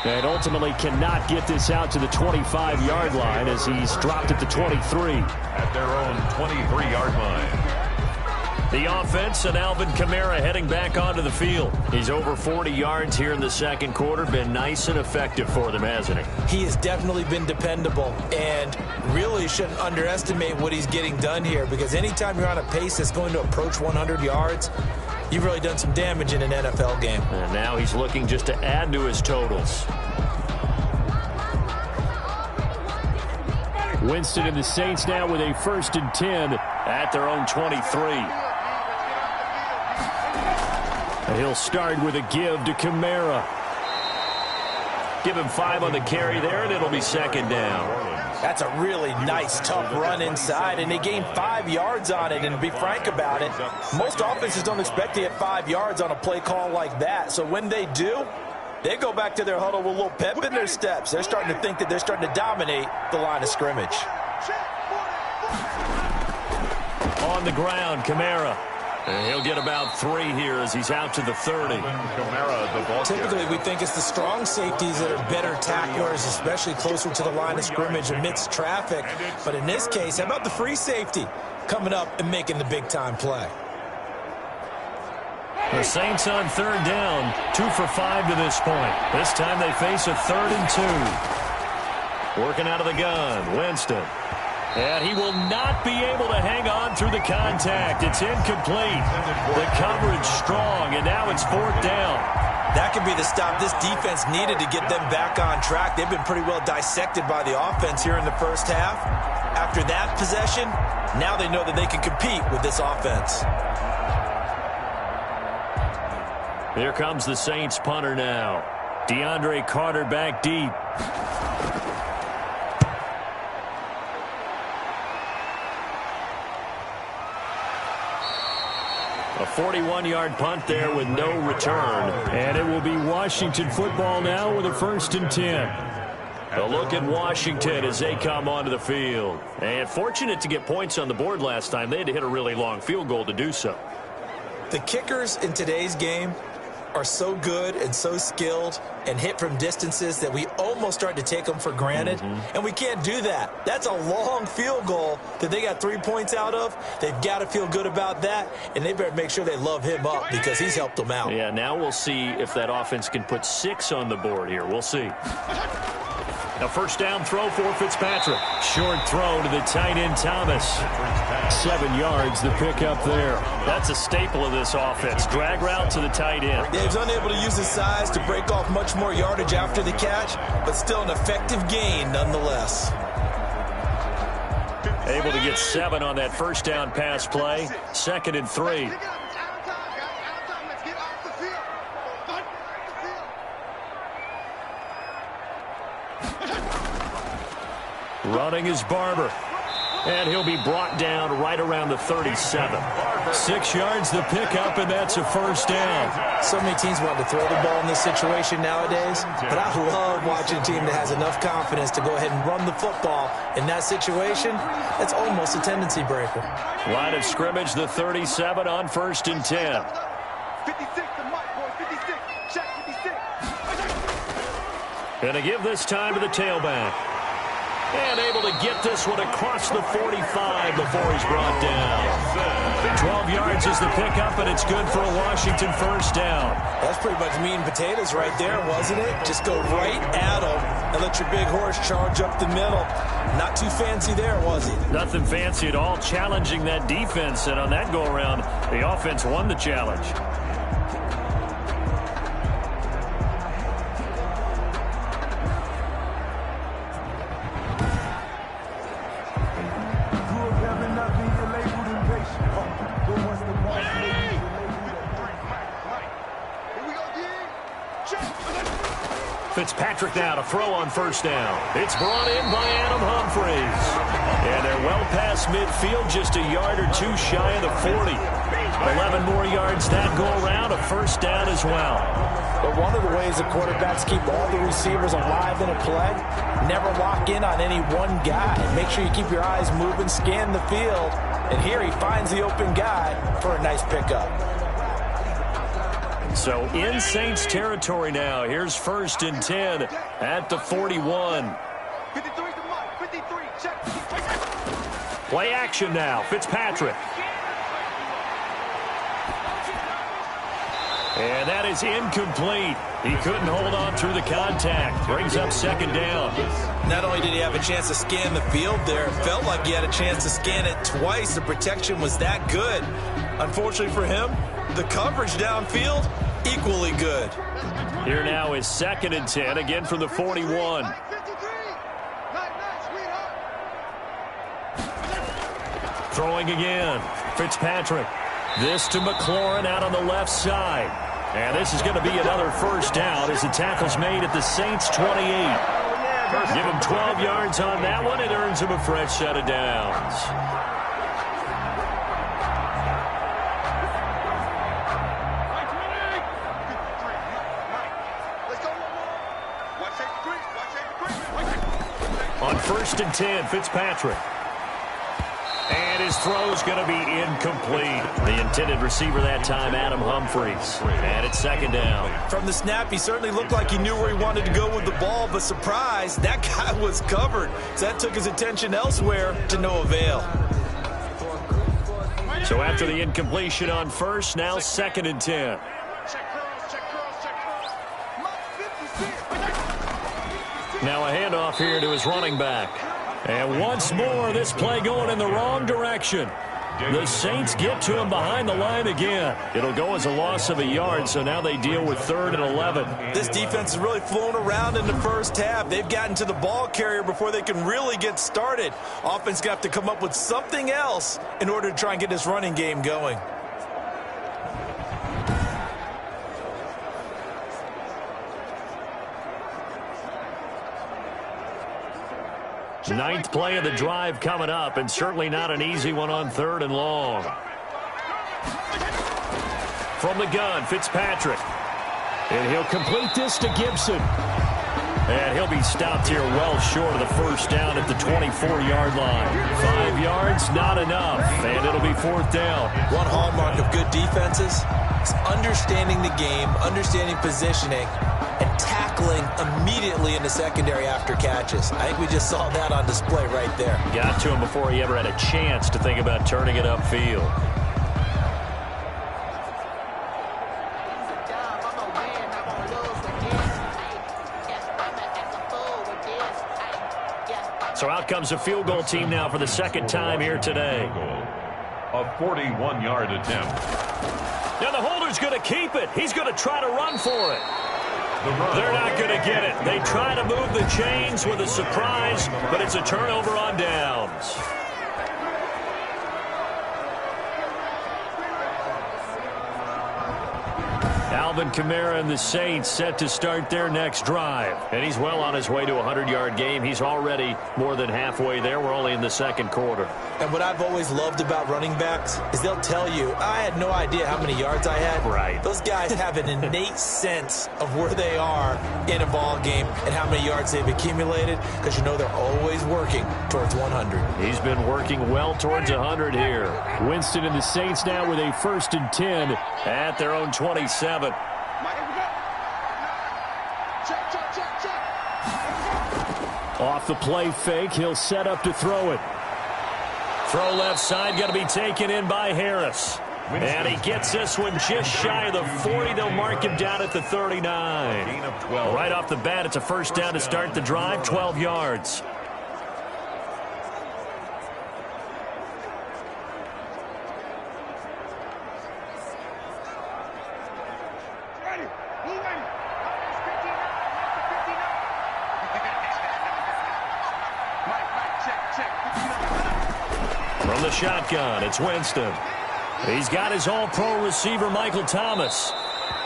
And ultimately cannot get this out to the 25-yard line as he's dropped at the 23. At their own 23-yard line. The offense and Alvin Kamara heading back onto the field. He's over 40 yards here in the second quarter. Been nice and effective for them, hasn't he? He has definitely been dependable and really shouldn't underestimate what he's getting done here, because anytime you're on a pace that's going to approach 100 yards, you've really done some damage in an NFL game. And now he's looking just to add to his totals. Winston and the Saints now with a 1st and 10 at their own 23. And he'll start with a give to Kamara. Give him 5 on the carry there, and it'll be second down. That's a really nice, tough run inside, and they gained 5 yards on it. And to be frank about it, most offenses don't expect to get 5 yards on a play call like that. So when they do, they go back to their huddle with a little pep in their steps. They're starting to think that they're starting to dominate the line of scrimmage. On the ground, Kamara. And he'll get about 3 here as he's out to the 30. Typically, we think it's the strong safeties that are better tacklers, especially closer to the line of scrimmage amidst traffic. But in this case, how about the free safety coming up and making the big-time play? The Saints on 3rd down, 2 for 5 to this point. This time they face a 3rd and 2. Working out of the gun, Winston. And he will not be able to hang on through the contact. It's incomplete. The coverage strong, and now it's 4th down. That could be the stop this defense needed to get them back on track. They've been pretty well dissected by the offense here in the first half. After that possession, now they know that they can compete with this offense. Here comes the Saints punter now. DeAndre Carter back deep. A 41-yard punt there with no return. And it will be Washington football now with a 1st and 10. A look at Washington as they come onto the field. And fortunate to get points on the board last time. They had to hit a really long field goal to do so. The kickers in today's game are so good and so skilled and hit from distances that we almost start to take them for granted. And we can't do that. That's a long field goal that they got 3 points out of. They've got to feel good about that, and they better make sure they love him up because he's helped them out. Yeah, now we'll see if that offense can put 6 on the board here. We'll see. A 1st down throw for Fitzpatrick. Short throw to the tight end, Thomas. 7 yards, the pickup there. That's a staple of this offense. Drag route to the tight end. Yeah, he's unable to use his size to break off much more yardage after the catch, but still an effective gain nonetheless. Able to get 7 on that 1st down pass play. 2nd and 3. Running is Barber. And he'll be brought down right around the 37. 6 yards the pickup, and that's a 1st down. So many teams want to throw the ball in this situation nowadays, but I love watching a team that has enough confidence to go ahead and run the football. In that situation, that's almost a tendency breaker. Line of scrimmage, the 37 on 1st and 10. 56 to Mike, boy, 56. Check 56. Going to give this time to the tailback. And able to get this one across the 45 before he's brought down. 12 yards is the pickup, and it's good for a Washington 1st down. That's pretty much meat and potatoes right there, wasn't it? Just go right at him and let your big horse charge up the middle. Not too fancy there, was he? Nothing fancy at all, challenging that defense. And on that go-around, the offense won the challenge. Fitzpatrick now to throw on 1st down. It's brought in by Adam Humphries. And they're well past midfield, just a yard or 2 shy of the 40. 11 more yards that go around, a 1st down as well. But one of the ways the quarterbacks keep all the receivers alive in a play, never lock in on any one guy. Make sure you keep your eyes moving, scan the field. And here he finds the open guy for a nice pickup. So in Saints territory now. Here's 1st and 10 at the 41. 53 to Mike, 53, check. Play action now. Fitzpatrick. And that is incomplete. He couldn't hold on through the contact. Brings up 2nd down. Not only did he have a chance to scan the field there, it felt like he had a chance to scan it twice. The protection was that good. Unfortunately for him, the coverage downfield, equally good. Here now is 2nd and 10, again from the 41. Throwing again. Fitzpatrick. This to McLaurin out on the left side. And this is going to be another first down as the tackle's made at the Saints' 28. Give him 12 yards on that one. It earns him a fresh set of downs. On 1st and 10, Fitzpatrick. And his throw's going to be incomplete. The intended receiver that time, Adam Humphries. And it's 2nd down. From the snap, he certainly looked like he knew where he wanted to go with the ball, but surprise, that guy was covered. So that took his attention elsewhere to no avail. So after the incompletion on 1st, now 2nd and 10. Now a handoff here to his running back. And once more, this play going in the wrong direction. The Saints get to him behind the line again. It'll go as a loss of a yard, so now they deal with 3rd and 11. This defense is really flown around in the first half. They've gotten to the ball carrier before they can really get started. Offense got to come up with something else in order to try and get this running game going. Ninth play of the drive coming up, and certainly not an easy one on 3rd and long. From the gun, Fitzpatrick. And he'll complete this to Gibson. And he'll be stopped here well short of the first down at the 24-yard line. 5 yards, not enough, and it'll be 4th down. One hallmark of good defenses is understanding the game, understanding positioning, and tackling immediately in the secondary after catches. I think we just saw that on display right there. Got to him before he ever had a chance to think about turning it upfield. So out comes a field goal team now for the 2nd time here today. A 41-yard attempt. Now the holder's going to keep it. He's going to try to run for it. They're not going to get it. They try to move the chains with a surprise, but it's a turnover on downs. Alvin Kamara and the Saints set to start their next drive. And he's well on his way to a 100-yard game. He's already more than halfway there. We're only in the 2nd quarter. And what I've always loved about running backs is they'll tell you, I had no idea how many yards I had. Right. Those guys have an innate sense of where they are in a ball game and how many yards they've accumulated, because you know they're always working towards 100. He's been working well towards 100 here. Winston and the Saints now with a 1st and 10 at their own 27. Off the play fake, he'll set up to throw it. Throw left side, going to be taken in by Harris. And he gets this one just shy of the 40. They'll mark him down at the 39. Gain of 12. Right off the bat, it's a first down to start the drive, 12 yards. From the shotgun, it's Winston. He's got his all-pro receiver, Michael Thomas.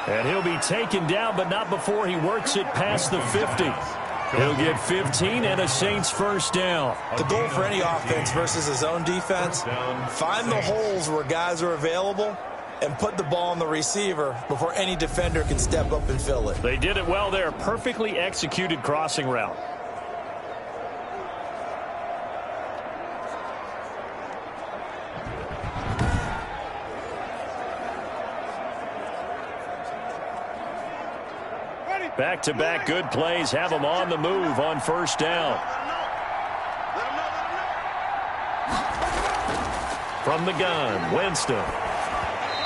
And he'll be taken down, but not before he works it past the 50. He'll get 15 and a Saints first down. The goal for any offense versus his own defense, find the holes where guys are available and put the ball on the receiver before any defender can step up and fill it. They did it well there. Perfectly executed crossing route. Back-to-back good plays have them on the move on first down. From the gun, Winston.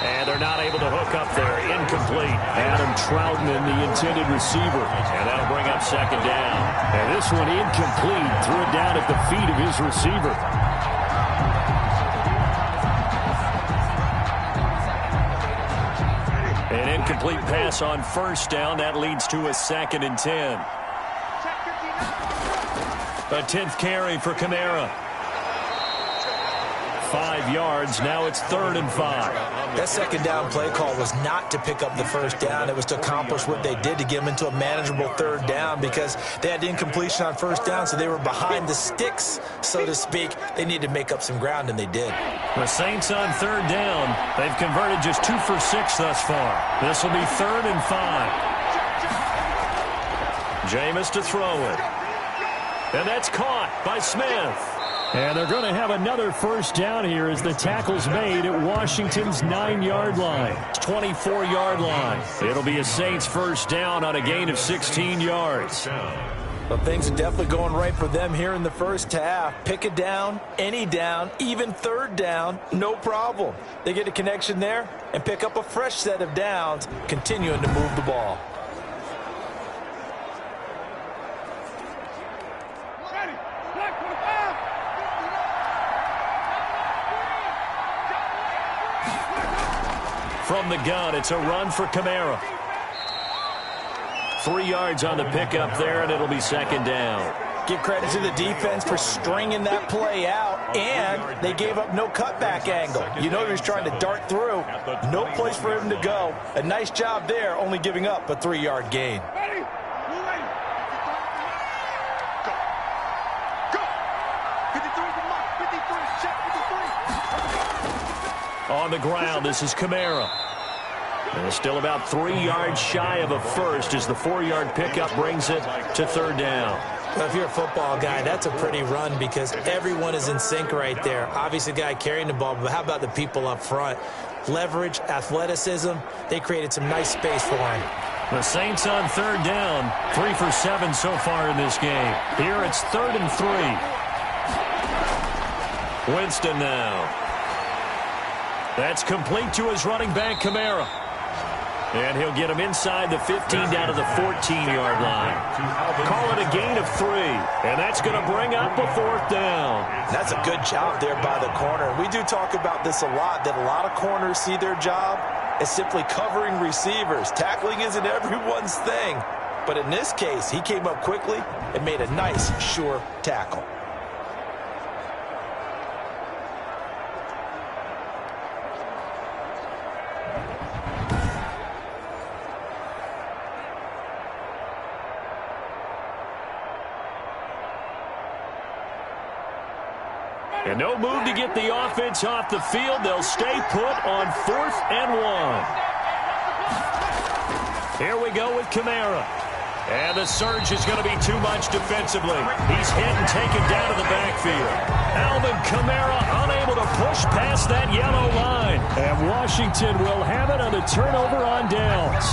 And they're not able to hook up there. Incomplete. Adam Troutman, the intended receiver. And that'll bring up 2nd down. And this one incomplete. Threw it down at the feet of his receiver. An incomplete pass on first down. That leads to a 2nd and 10. A 10th carry for Kamara. 5 yards. Now it's 3rd and 5. That second down play call was not to pick up the first down. It was to accomplish what they did, to get them into a manageable 3rd down, because they had incompletion on 1st down, so they were behind the sticks, so to speak. They needed to make up some ground, and they did. The Saints on 3rd down. They've converted just 2 for 6 thus far. This will be 3rd and 5. Jameis to throw it. And that's caught by Smith. And they're going to have another first down here as the tackle's made at Washington's 9-yard line. 24-yard line. It'll be a Saints first down on a gain of 16 yards. Well, things are definitely going right for them here in the first half. Pick a down, any down, even 3rd down, no problem. They get a connection there and pick up a fresh set of downs, continuing to move the ball. From the gun, it's a run for Kamara. 3 yards on the pickup there, and it'll be 2nd down. Give credit to the defense for stringing that play out, and they gave up no cutback angle. You know he was trying to dart through. No place for him to go. A nice job there, only giving up a 3-yard gain. On the ground, this is Kamara. And still about 3 yards shy of a first as the 4-yard pickup brings it to 3rd down. Well, if you're a football guy, that's a pretty run because everyone is in sync right there. Obviously, the guy carrying the ball, but how about the people up front? Leverage, athleticism, they created some nice space for him. The Saints on 3rd down, 3 for 7 so far in this game. Here it's 3rd and 3. Winston now. That's complete to his running back, Kamara. And he'll get him inside the 15 down to the 14-yard line. Call it a gain of 3. And that's going to bring up a 4th down. That's a good job there by the corner. We do talk about this a lot, that a lot of corners see their job as simply covering receivers. Tackling isn't everyone's thing. But in this case, he came up quickly and made a nice, sure tackle. And no move to get the offense off the field. They'll stay put on 4th and 1. Here we go with Kamara. And the surge is going to be too much defensively. He's hit and taken down to the backfield. Alvin Kamara unable to push past that yellow line. And Washington will have it on a turnover on downs.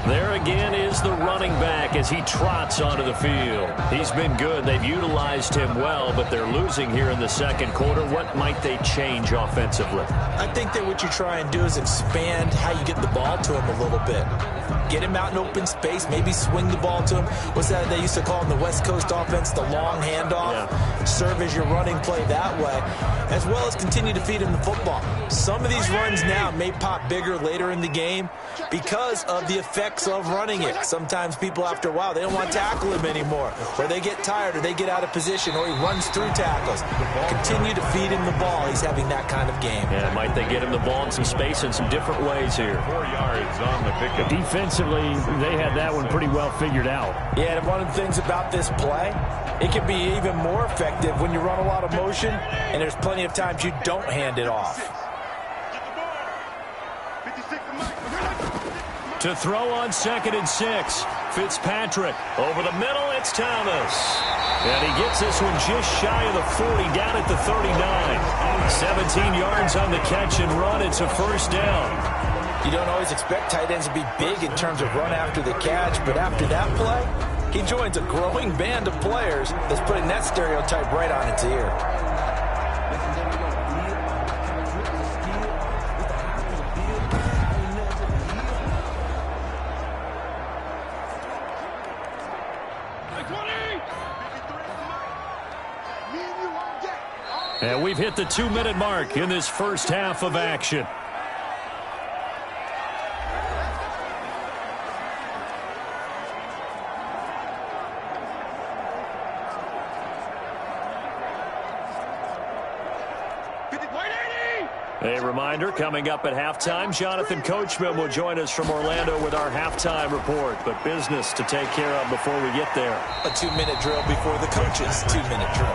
There again is the running back as he trots onto the field. He's been good. They've utilized him well, but they're losing here in the 2nd quarter. What might they change offensively? I think that what you try and do is expand how you get the ball to him a little bit. Get him out in open space, maybe swing the ball to him. What's that they used to call in the West Coast offense, the long handoff? Yeah. Serve as your running play that way, as well as continue to feed him the football. Some of these runs now may pop bigger later in the game because of the effects of running it. Sometimes people, after a while, they don't want to tackle him anymore, or they get tired, or they get out of position, or he runs through tackles. Continue to feed him the ball. He's having that kind of game. Yeah, might they get him the ball in some space in some different ways here. 4 yards on the pickup. Defensively, they had that one pretty well figured out. Yeah, and one of the things about this play, it can be even more effective when you run a lot of motion, and there's plenty of times you don't hand it off. To throw on 2nd and 6. Fitzpatrick over the middle. It's Thomas. And he gets this one just shy of the 40 down at the 39. 17 yards on the catch and run. It's a first down. You don't always expect tight ends to be big in terms of run after the catch, but after that play, he joins a growing band of players that's putting that stereotype right on its ear. And we've hit the 2-minute mark in this first half of action. A reminder, coming up at halftime, Jonathan Coachman will join us from Orlando with our halftime report. But business to take care of before we get there. A 2-minute drill before the coach's 2-minute drill.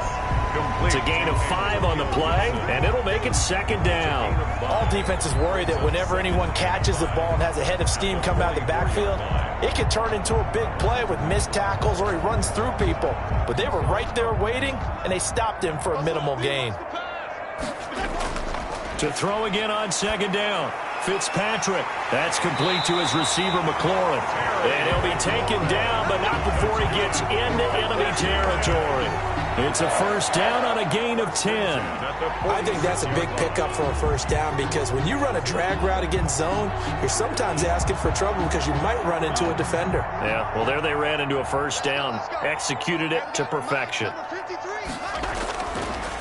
It's a gain of 5 on the play, and it'll make it second down. All defenses worry that whenever anyone catches the ball and has a head of steam come out of the backfield, it can turn into a big play with missed tackles or he runs through people. But they were right there waiting, and they stopped him for a minimal gain. To throw again on second down. Fitzpatrick. That's complete to his receiver, McLaurin. And he'll be taken down, but not before he gets into enemy territory. It's a first down on a gain of 10. I think that's a big pickup for a first down because when you run a drag route against zone, you're sometimes asking for trouble because you might run into a defender. Yeah, well, there they ran into a first down. Executed it to perfection.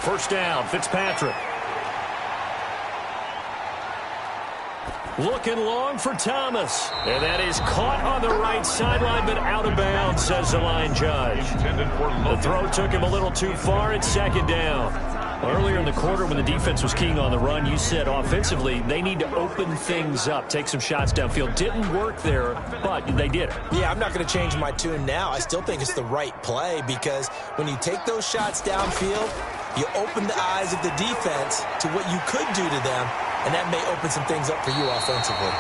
First down, Fitzpatrick. Looking long for Thomas. And that is caught on the right sideline, but out of bounds, says the line judge. The throw took him a little too far at second down. Earlier in the quarter when the defense was keying on the run, you said offensively they need to open things up, take some shots downfield. Didn't work there, but they did it. Yeah, I'm not going to change my tune now. I still think it's the right play because when you take those shots downfield, you open the eyes of the defense to what you could do to them, and that may open some things up for you offensively.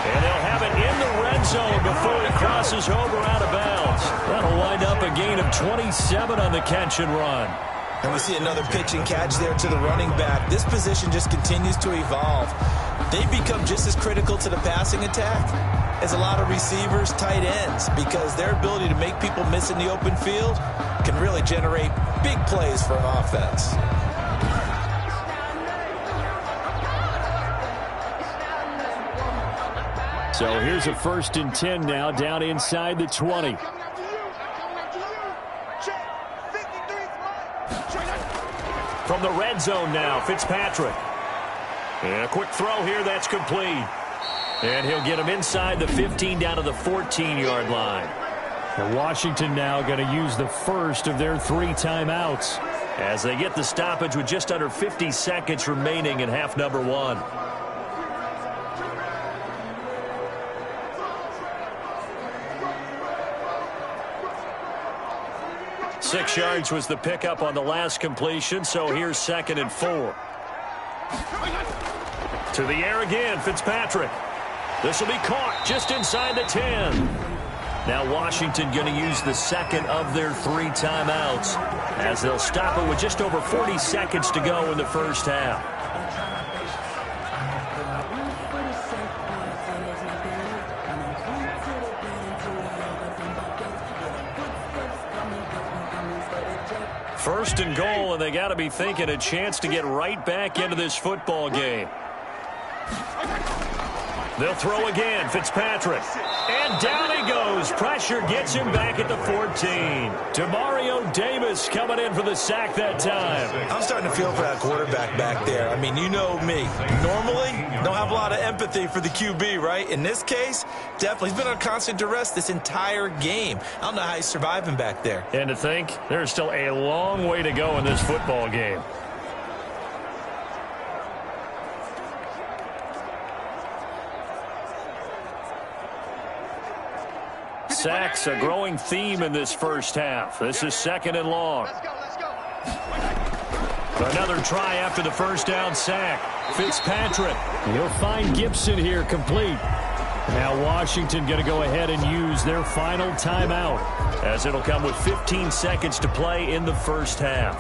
And they'll have it in the red zone before he crosses over out of bounds. That'll wind up a gain of 27 on the catch and run. And we see another pitch and catch there to the running back. This position just continues to evolve. They become just as critical to the passing attack as a lot of receivers, tight ends, because their ability to make people miss in the open field can really generate big plays for an offense. So here's a 1st and 10 now, down inside the 20. From the red zone now, Fitzpatrick. And a quick throw here, that's complete. And he'll get him inside the 15 down to the 14-yard line. And Washington now going to use the first of their 3 timeouts. As they get the stoppage with just under 50 seconds remaining in half number 1. Six yards was the pickup on the last completion, so here's 2nd and 4. To the air again, Fitzpatrick. This will be caught just inside the 10. Now Washington going to use the second of their 3 timeouts as they'll stop it with just over 40 seconds to go in the first half. First and goal, and they got to be thinking a chance to get right back into this football game. They'll throw again, Fitzpatrick. And down he goes. Pressure gets him back at the 14. Demario Davis coming in for the sack that time. I'm starting to feel for that quarterback back there. I mean, you know me. Normally, don't have a lot of empathy for the QB, right? In this case, definitely. He's been on constant duress this entire game. I don't know how he's surviving back there. And to think, there's still a long way to go in this football game. Sacks, a growing theme in this first half. This is 2nd and long. Another try after the first down sack. Fitzpatrick. You'll find Gibson here complete. Now Washington going to go ahead and use their final timeout, as it'll come with 15 seconds to play in the first half.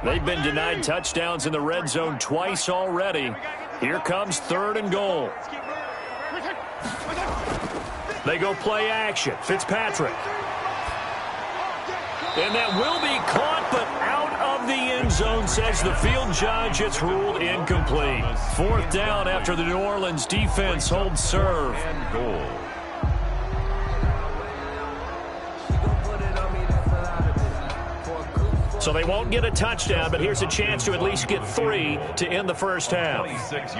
They've been denied touchdowns in the red zone twice already. Here comes 3rd and goal. They go play action. Fitzpatrick. And that will be caught, but out of the end zone, says the field judge. It's ruled incomplete. 4th down after the New Orleans defense holds serve. And goal. So they won't get a touchdown, but here's a chance to at least get 3 to end the first half.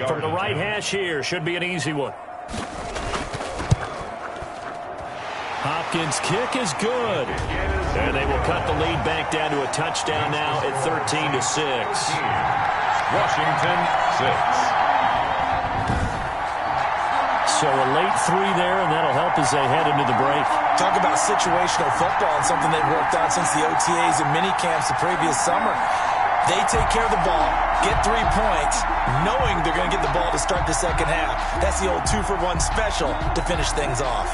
From the right hash here, should be an easy one. Hopkins' kick is good. And they will cut the lead back down to a touchdown now at 13-6. Washington 6. So a late 3 there, and that'll help as they head into the break. Talk about situational football and something they've worked on since the OTAs and mini camps the previous summer. They take care of the ball, get 3 points, knowing they're going to get the ball to start the second half. That's the old 2-for-1 special to finish things off.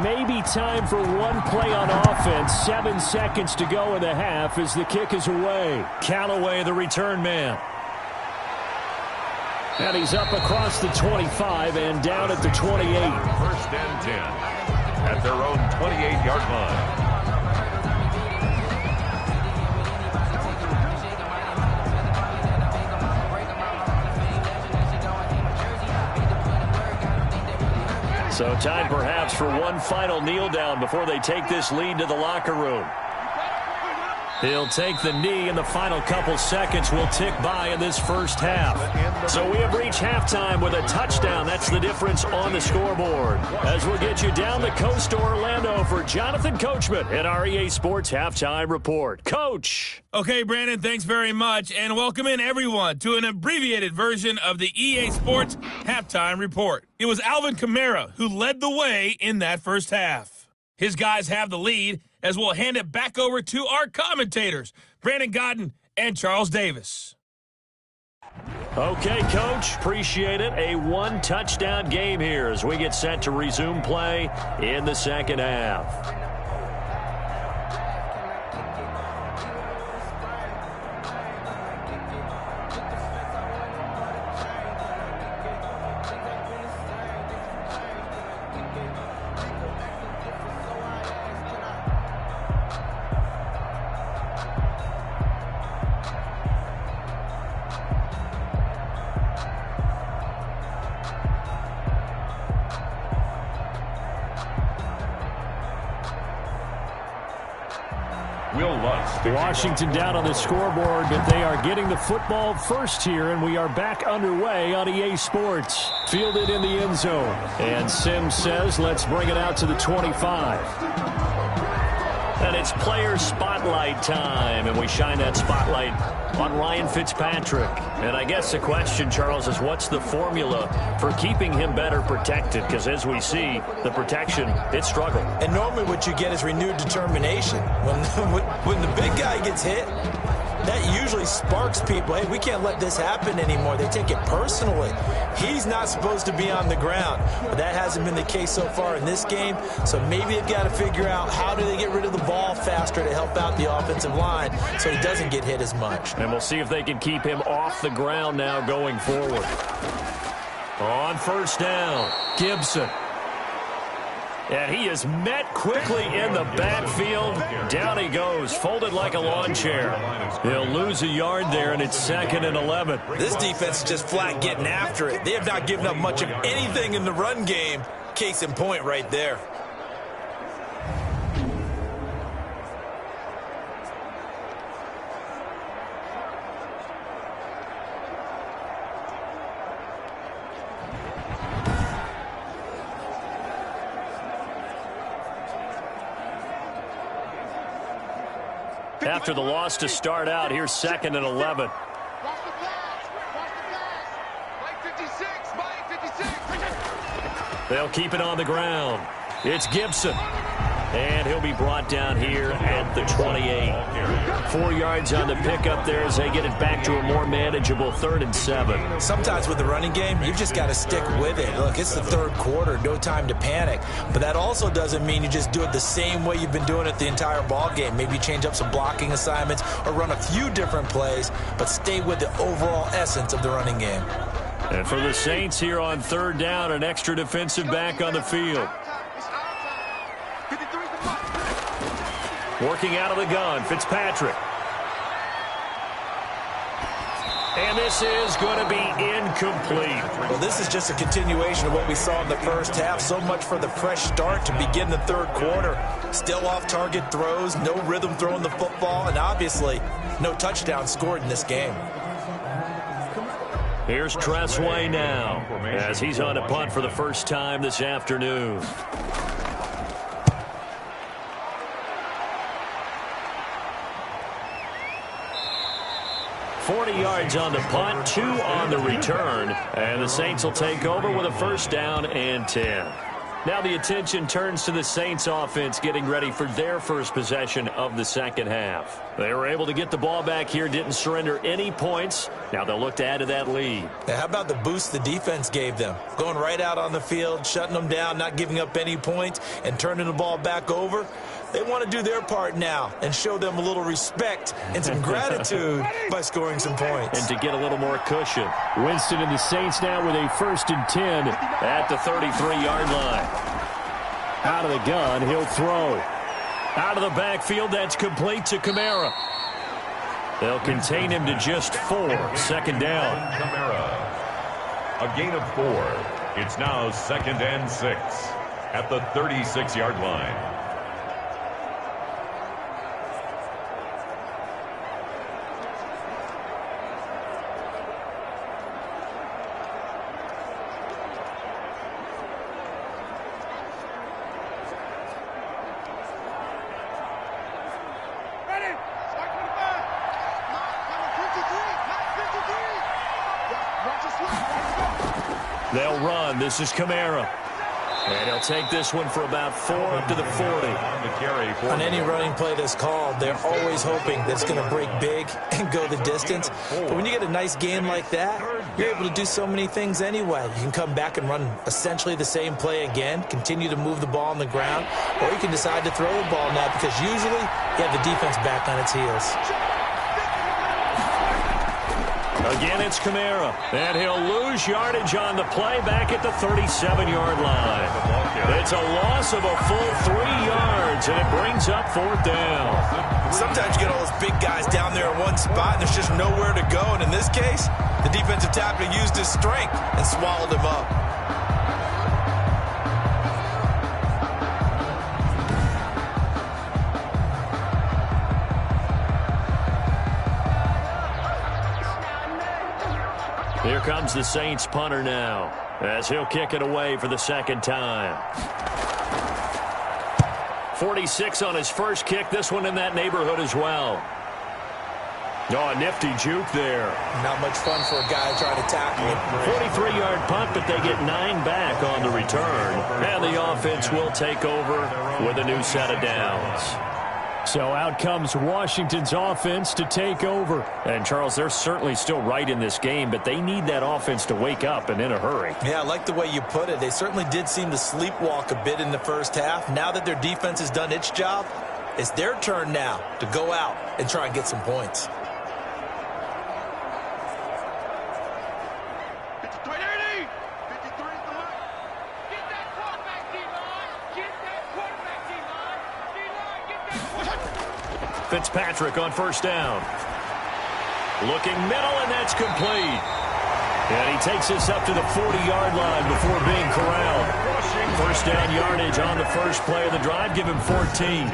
Maybe time for one play on offense. 7 seconds to go in the half as the kick is away. Callaway, the return man. And he's up across the 25 and down at the 28. 1st and 10 at their own 28-yard line. So time perhaps for one final kneel down before they take this lead to the locker room. He'll take the knee, and the final couple seconds will tick by in this first half. So we have reached halftime with a touchdown. That's the difference on the scoreboard. As we'll get you down the coast to Orlando for Jonathan Coachman at our EA Sports Halftime Report. Coach. Okay, Brandon, thanks very much, and welcome in everyone to an abbreviated version of the EA Sports Halftime Report. It was Alvin Kamara who led the way in that first half. His guys have the lead, as we'll hand it back over to our commentators, Brandon Godden and Charles Davis. Okay, Coach, appreciate it. A one-touchdown game here as we get set to resume play in the second half. Washington down on the scoreboard, but they are getting the football first here, and we are back underway on EA Sports. Fielded in the end zone. And Sims says, let's bring it out to the 25. And it's player spotlight time, and we shine that spotlight on Ryan Fitzpatrick. And I guess the question, Charles, is what's the formula for keeping him better protected? Because as we see, the protection, it struggled. And normally what you get is renewed determination. When the big guy gets hit, that usually sparks people. Hey, we can't let this happen anymore. They take it personally. He's not supposed to be on the ground, but that hasn't been the case so far in this game. So maybe they've got to figure out how do they get rid of the ball faster to help out the offensive line so he doesn't get hit as much. And we'll see if they can keep him off the ground now going forward. On first down, Gibson. And he is met quickly in the backfield. Down he goes, folded like a lawn chair. He'll lose a yard there, and it's 2nd and 11. This defense is just flat getting after it. They have not given up much of anything in the run game. Case in point right there. After the loss to start out, here's 2nd and 11. They'll keep it on the ground. It's Gibson. And he'll be brought down here at the 28. 4 yards on the pickup there as they get it back to a more manageable 3rd and 7. Sometimes with the running game, you've just got to stick with it. Look, it's the 3rd quarter, no time to panic. But that also doesn't mean you just do it the same way you've been doing it the entire ball game. Maybe change up some blocking assignments or run a few different plays, but stay with the overall essence of the running game. And for the Saints here on 3rd down, an extra defensive back on the field. Working out of the gun, Fitzpatrick. And this is going to be incomplete. Well, this is just a continuation of what we saw in the first half. So much for the fresh start to begin the third quarter. Still off-target throws, no rhythm throwing the football, and obviously no touchdown scored in this game. Here's Tressway now as he's on a punt for the first time this afternoon. 40 yards on the punt, 2 on the return, and the Saints will take over with a first down and 10. Now the attention turns to the Saints offense getting ready for their first possession of the second half. They were able to get the ball back here, didn't surrender any points. Now they'll look to add to that lead. Now, how about the boost the defense gave them? Going right out on the field, shutting them down, not giving up any points, and turning the ball back over. They want to do their part now and show them a little respect and some gratitude by scoring some points. And to get a little more cushion. Winston and the Saints now with a 1st and 10 at the 33-yard line. Out of the gun, he'll throw. Out of the backfield, that's complete to Kamara. They'll contain him to just 4. Second down. Kamara. A gain of 4. It's now 2nd and 6 at the 36-yard line. They'll run. This is Kamara. And he'll take this one for about 4 up to the 40. On any running play that's called, they're always hoping that it's going to break big and go the distance. But when you get a nice game like that, you're able to do so many things anyway. You can come back and run essentially the same play again, continue to move the ball on the ground, or you can decide to throw the ball now because usually you have the defense back on its heels. Again, it's Kamara, and he'll lose yardage on the play back at the 37-yard line. It's a loss of a full 3 yards, and it brings up 4th down. Sometimes you get all those big guys down there in one spot, and there's just nowhere to go. And in this case, the defensive tackle used his strength and swallowed him up. Here comes the Saints punter now as he'll kick it away for the second time. 46 on his first kick. This one in that neighborhood as well. Oh, a nifty juke there. Not much fun for a guy trying to tackle him. 43-yard punt, but they get 9 back on the return. And the offense will take over with a new set of downs. So out comes Washington's offense to take over. And, Charles, they're certainly still right in this game, but they need that offense to wake up and in a hurry. Yeah, I like the way you put it. They certainly did seem to sleepwalk a bit in the first half. Now that their defense has done its job, it's their turn now to go out and try and get some points. Fitzpatrick on first down. Looking middle, and that's complete. And he takes this up to the 40-yard line before being corralled. First down yardage on the first play of the drive. Give him 14.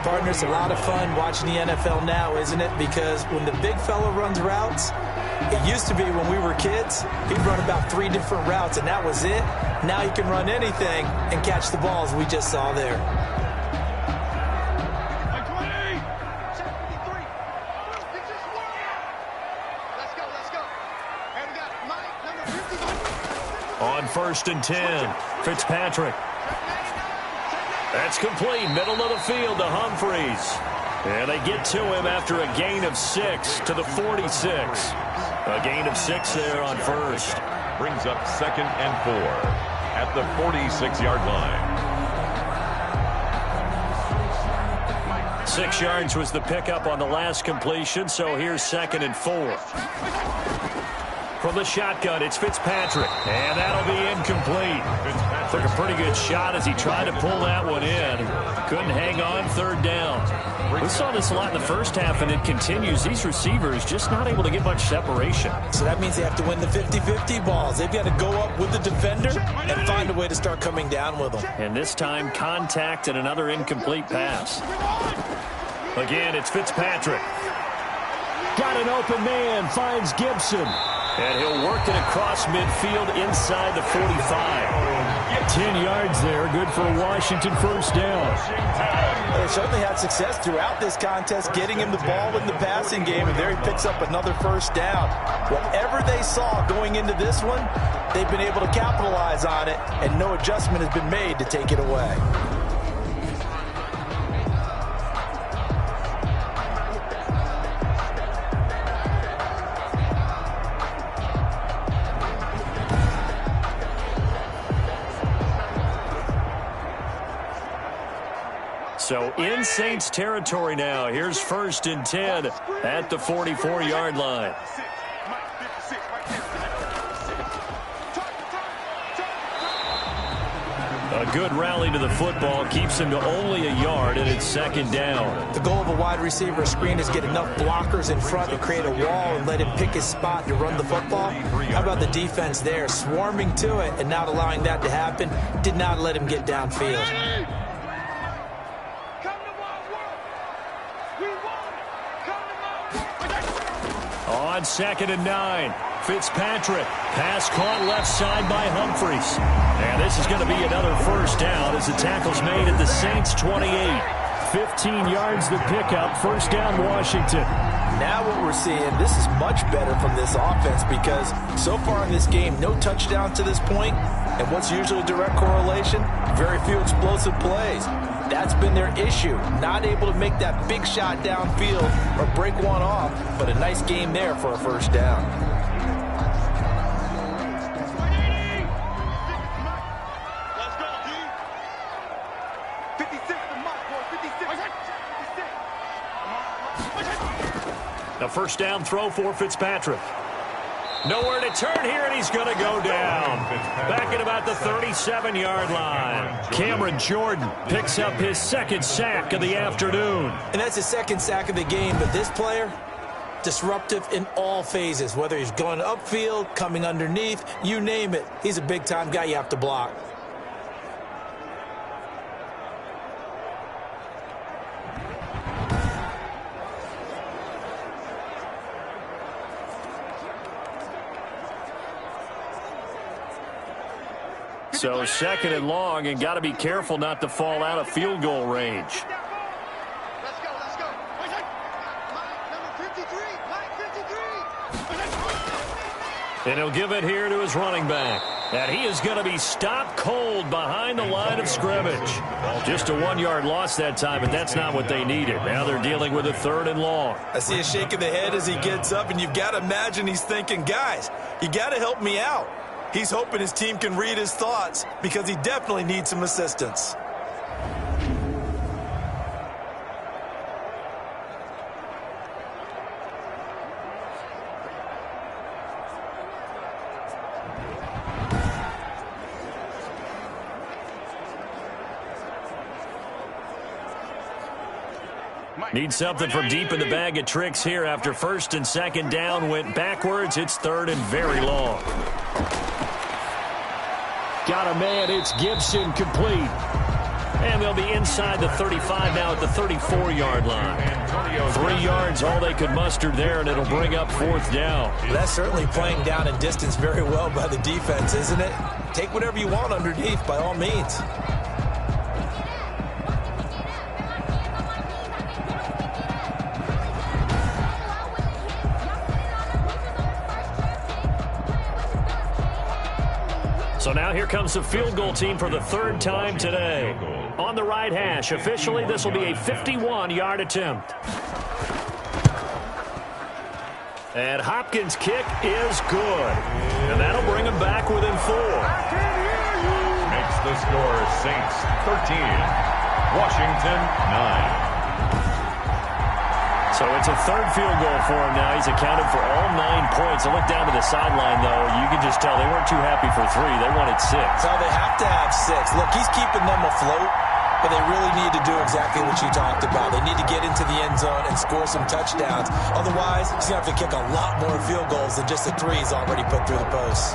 Partner, it's a lot of fun watching the NFL now, isn't it? Because when the big fella runs routes, it used to be when we were kids, he'd run about 3 different routes, and that was it. Now he can run anything and catch the balls we just saw there. On 1st and 10, Fitzpatrick. That's complete, middle of the field to Humphreys. And they get to him after a gain of 6 to the 46. A gain of 6 there on first. Brings up 2nd and 4 at the 46-yard line. 6 yards was the pickup on the last completion, so here's 2nd and 4. From the shotgun, it's Fitzpatrick, and that'll be incomplete. Took a pretty good shot as he tried to pull that one in. Couldn't hang on, 3rd down. We saw this a lot in the first half, and it continues. These receivers just not able to get much separation. So that means they have to win the 50-50 balls. They've got to go up with the defender and find a way to start coming down with them. And this time, contact and another incomplete pass. Again, it's Fitzpatrick. Got an open man, finds Gibson. And he'll work it across midfield inside the 45. 10 yards there, good for a Washington first down. They certainly had success throughout this contest, getting him the ball in the passing game, and there he picks up another first down. Whatever they saw going into this one, they've been able to capitalize on it, and no adjustment has been made to take it away. So in Saints territory now. Here's 1st and 10 at the 44-yard line. A good rally to the football keeps him to only a yard, and it's 2nd down. The goal of a wide receiver screen is get enough blockers in front to create a wall and let him pick his spot to run the football. How about the defense there, swarming to it and not allowing that to happen? Did not let him get downfield. On 2nd and 9, Fitzpatrick. Pass caught left side by Humphries. And this is going to be another first down as the tackle's made at the Saints' 28. 15 yards the pickup, first down Washington. Now what we're seeing, this is much better from this offense because so far in this game, no touchdowns to this point, and what's usually a direct correlation? Very few explosive plays. That's been their issue, not able to make that big shot downfield or break one off, but a nice game there for a first down. A first down throw for Fitzpatrick. Nowhere to turn here, and he's going to go down. Back at about the 37-yard line. Cameron Jordan picks up his 2nd sack of the afternoon. And that's his 2nd sack of the game, but this player, disruptive in all phases, whether he's going upfield, coming underneath, you name it. He's a big-time guy you have to block. So 2nd and long, and got to be careful not to fall out of field goal range. Let's go, let's go. Number 53, line 53. And he'll give it here to his running back. And he is going to be stopped cold behind the line of scrimmage. Just a 1-yard loss that time, but that's not what they needed. Now they're dealing with a 3rd and long. I see a shake of the head as he gets up, and you've got to imagine he's thinking, guys, you got to help me out. He's hoping his team can read his thoughts because he definitely needs some assistance. Need something from deep in the bag of tricks here after 1st and 2nd down went backwards. It's 3rd and very long. Got a man, it's Gibson, complete. And they'll be inside the 35 now at the 34-yard line. 3 yards, all they could muster there, and it'll bring up 4th down. Well, that's certainly playing down in distance very well by the defense, isn't it? Take whatever you want underneath, by all means. So now here comes the field goal team for the 3rd time today. On the right hash, officially this will be a 51-yard attempt. And Hopkins' kick is good. And that'll bring him back within 4. Makes the score Saints 13, Washington 9. So it's a 3rd field goal for him now. He's accounted for all 9 points. I look down to the sideline, though. You can just tell they weren't too happy for 3. They wanted 6. So they have to have 6. Look, he's keeping them afloat. but they really need to do exactly what you talked about. They need to get into the end zone and score some touchdowns. Otherwise, he's going to have to kick a lot more field goals than just the threes already put through the posts.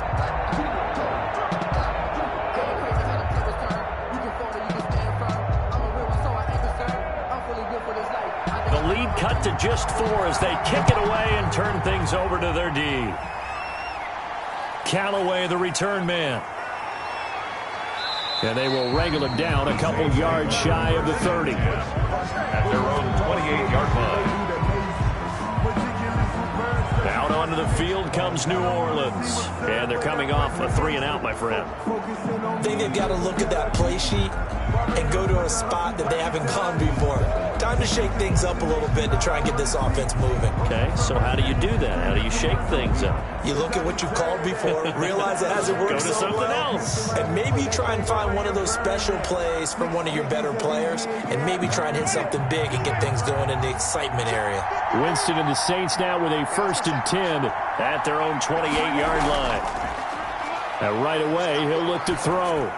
The lead cut to just 4 as they kick it away and turn things over to their D. Callaway, the return man. And they will wrangle him down a couple yards shy of the 30. At their own 28-yard line. Out onto the field comes New Orleans. And they're coming off a 3-and-out, my friend. I think they've got to look at that play sheet and go to a spot that they haven't gone before. Time to shake things up a little bit to try and get this offense moving. Okay, so how do you do that? How do you shake things up? You look at what you've called before, realize it hasn't worked Go to so something well, else. and maybe try and find one of those special plays from one of your better players, and maybe try and hit something big and get things going in the excitement area. Winston and the Saints now with a 1st and 10 at their own 28-yard line. And right away, he'll look to throw.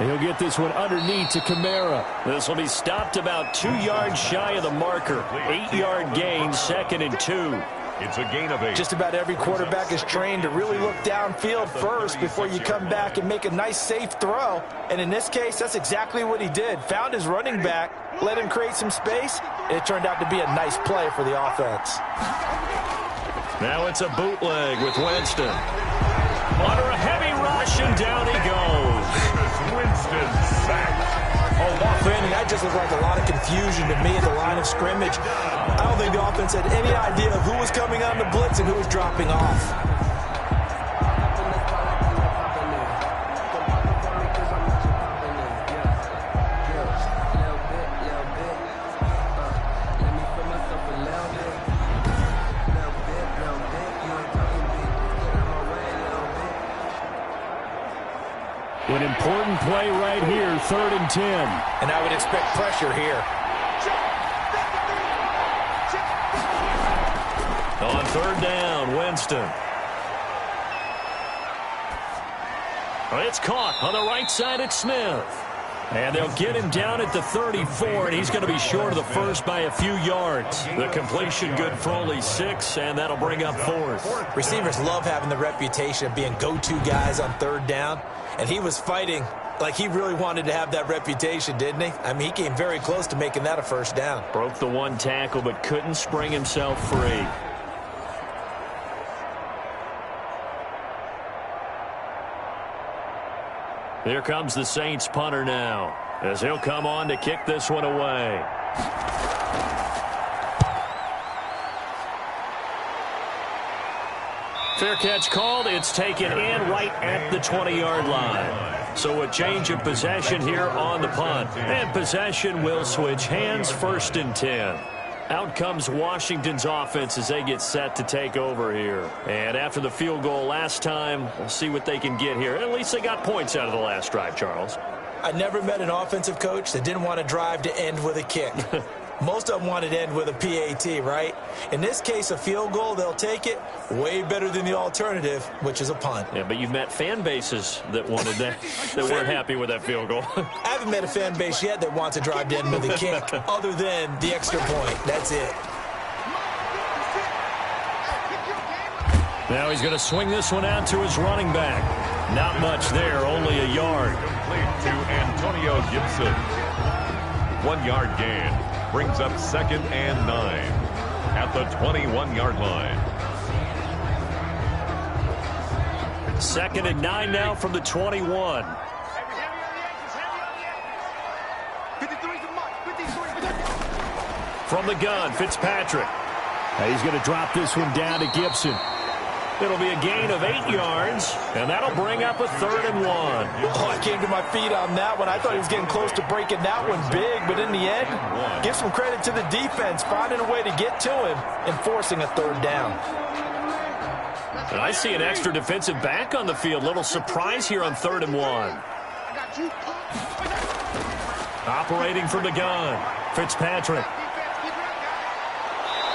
And he'll get this one underneath to Kamara. This will be stopped about 2 yards shy of the marker. 8-yard gain, 2nd and 2. It's a gain of 8. Just about every quarterback is trained to really look downfield first before you come back and make a nice, safe throw. And in this case, that's exactly what he did. Found his running back, let him create some space, and it turned out to be a nice play for the offense. Now it's a bootleg with Winston. Under a heavy rush, and down he goes. Winston sacked. Brandon, that just looked like a lot of confusion to me at the line of scrimmage. I don't think the offense had any idea who was coming on the blitz and who was dropping off. An important play right here, 3rd and 10. And I would expect pressure here. On 3rd down, Winston. It's caught on the right side at Smith. And they'll get him down at the 34, and he's going to be short of the first by a few yards. The completion good for only 6, and that'll bring up 4th. Receivers love having the reputation of being go-to guys on 3rd down, and he was fighting like he really wanted to have that reputation, didn't he? I mean, he came very close to making that a 1st down. Broke the 1 tackle, but couldn't spring himself free. Here comes the Saints punter now, as he'll come on to kick this one away. Fair catch called. It's taken in right at the 20-yard line. So a change of possession here on the punt. And possession will switch hands, 1st and 10. Out comes Washington's offense as they get set to take over here. And after the field goal last time, we'll see what they can get here. At least they got points out of the last drive, Charles. I never met an offensive coach that didn't want to drive to end with a kick. Most of them wanted to end with a PAT, right? In this case, a field goal, they'll take it. Way better than the alternative, which is a punt. Yeah, but you've met fan bases that wanted that, that weren't happy with that field goal. I haven't met a fan base yet that wants to drive to end with a kick, other than the extra point. That's it. Now he's going to swing this one out to his running back. Not much there, only a yard. Complete to Antonio Gibson. 1-yard gain. Brings up 2nd and 9 at the 21-yard line. 2nd and 9 now from the 21. From the gun, Fitzpatrick. Now he's going to drop this one down to Gibson. It'll be a gain of 8 yards, and that'll bring up a 3rd and 1. Oh, I came to my feet on that one. I thought he was getting close to breaking that one big, but in the end, give some credit to the defense, finding a way to get to him and forcing a 3rd down. And I see an extra defensive back on the field. Little surprise here on 3rd and 1. Operating from the gun, Fitzpatrick.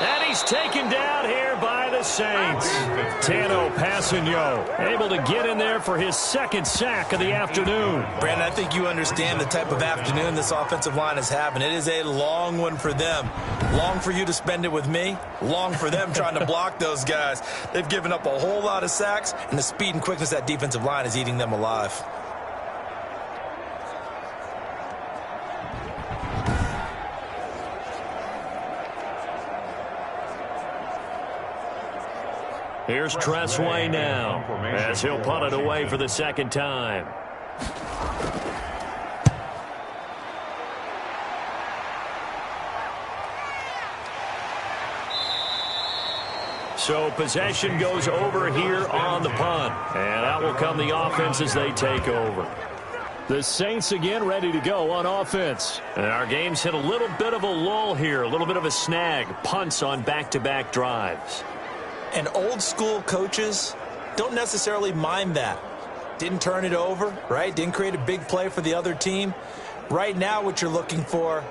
And he's taken down here by the Saints. Tano Passanio able to get in there for his second sack of the afternoon. Brandon, I think you understand the type of afternoon this offensive line is having. It is a long one for them. Long for you to spend it with me. Long for them trying to block those guys. They've given up a whole lot of sacks, and the speed and quickness of that defensive line is eating them alive. Here's Tressway now as he'll punt it away for the second time. So possession goes over here on the punt. And out will come the offense as they take over. The Saints again ready to go on offense. And our game's hit a little bit of a lull here, a little bit of a snag. Punts on back-to-back drives. And old school coaches don't necessarily mind that. Didn't turn it over, right? Didn't create a big play for the other team. Right now what you're looking for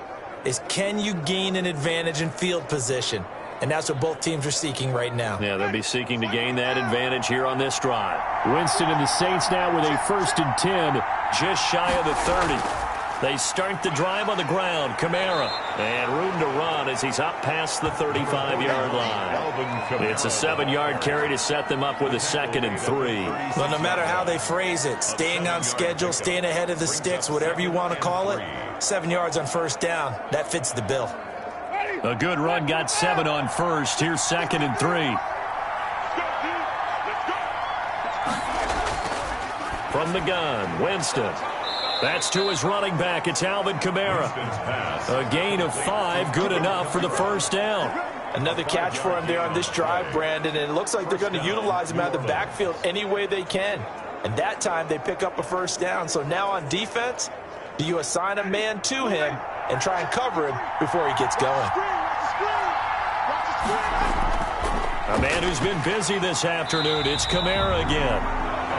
is, can you gain an advantage in field position? And that's what both teams are seeking right now. Yeah, they'll be seeking to gain that advantage here on this drive. Winston and the Saints now with a 1st and 10. Just shy of the 30. They start the drive on the ground. Kamara. And room to run as he's up past the 35-yard line. It's a 7-yard carry to set them up with a 2nd and 3. Well, no matter how they phrase it, staying on schedule, staying ahead of the sticks, whatever you want to call it, 7 yards on 1st down, that fits the bill. A good run got 7 on 1st. Here's 2nd and 3. From the gun, Winston. That's to his running back. It's Alvin Kamara. A gain of 5, good enough for the 1st down. Another catch for him there on this drive, Brandon, and it looks like they're going to utilize him out of the backfield any way they can. And that time they pick up a 1st down. So now on defense, do you assign a man to him and try and cover him before he gets going? A man who's been busy this afternoon. It's Kamara again.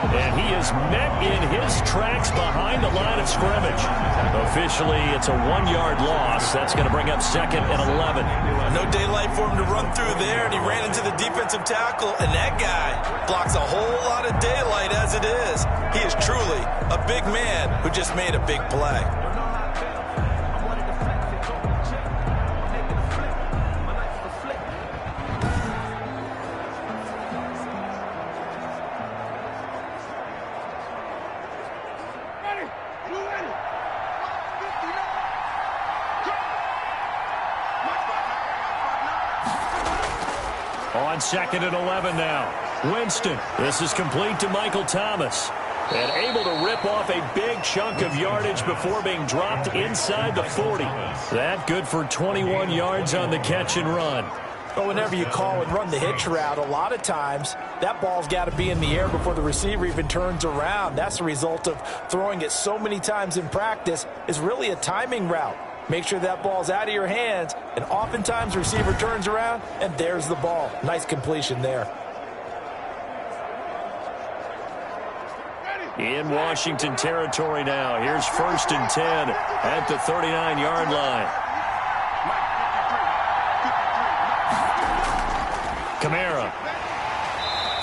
And he is met in his tracks behind the line of scrimmage. Officially, it's a 1-yard loss. That's going to bring up 2nd and 11. No daylight for him to run through there, and he ran into the defensive tackle, and that guy blocks a whole lot of daylight as it is. He is truly a big man who just made a big play. On 2nd and 11 now. Winston. This is complete to Michael Thomas. And able to rip off a big chunk of yardage before being dropped inside the 40. That good for 21 yards on the catch and run. But whenever you call and run the hitch route, a lot of times that ball's got to be in the air before the receiver even turns around. That's the result of throwing it so many times in practice. Is really a timing route. Make sure that ball's out of your hands, and oftentimes the receiver turns around, and there's the ball. Nice completion there. In Washington territory now. Here's 1st and 10 at the 39-yard line. Kamara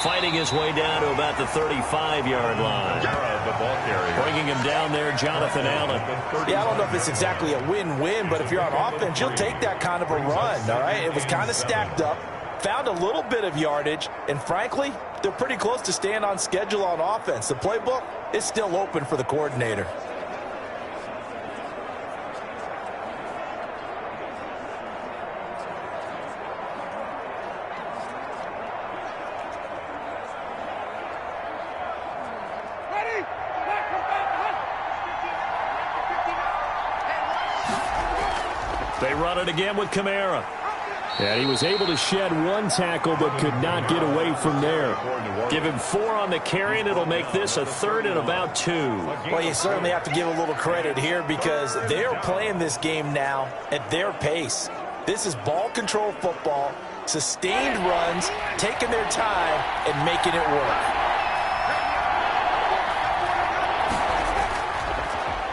fighting his way down to about the 35-yard line. Bringing him down there, Jonathan Allen. Yeah, I don't know if it's exactly a win-win, but if you're on offense, you'll take that kind of a run, all right? It was kind of stacked up, found a little bit of yardage, and frankly, they're pretty close to staying on schedule on offense. The playbook is still open for the coordinator. They run it again with Kamara. And he was able to shed 1 tackle but could not get away from there. Give him 4 on the carry, and it'll make this a 3rd and about 2. Well, you certainly have to give a little credit here because they're playing this game now at their pace. This is ball control football, sustained runs, taking their time, and making it work.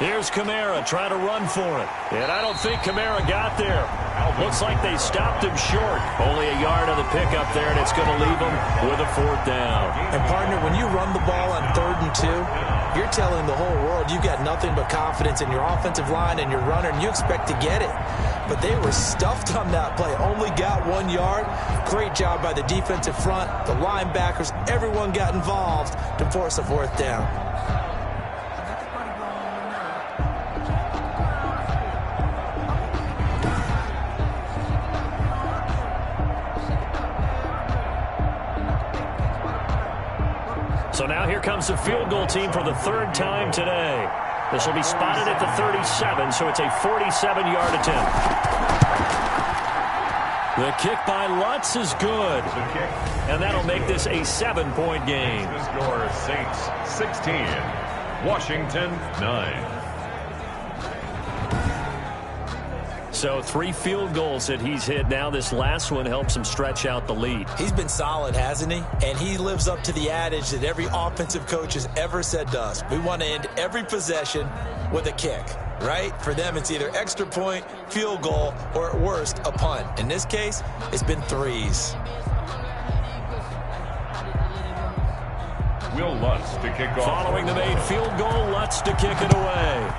Here's Kamara trying to run for it. And I don't think Kamara got there. Looks like they stopped him short. Only a yard on the pickup there, and it's going to leave him with a 4th down. And, partner, when you run the ball on 3rd and 2, you're telling the whole world you've got nothing but confidence in your offensive line and your runner, and you expect to get it. But they were stuffed on that play. Only got 1 yard. Great job by the defensive front, the linebackers. Everyone got involved to force a 4th down. So now here comes the field goal team for the 3rd time today. This will be spotted at the 37, so it's a 47-yard attempt. The kick by Lutz is good. And that'll make this a 7-point game. The score, Saints 16, Washington 9. So 3 field goals that he's hit now. This last one helps him stretch out the lead. He's been solid, hasn't he? And he lives up to the adage that every offensive coach has ever said to us. We want to end every possession with a kick, right? For them, it's either extra point, field goal, or at worst, a punt. In this case, it's been 3s. Will Lutz to kick off. Following the made field goal, Lutz to kick it away.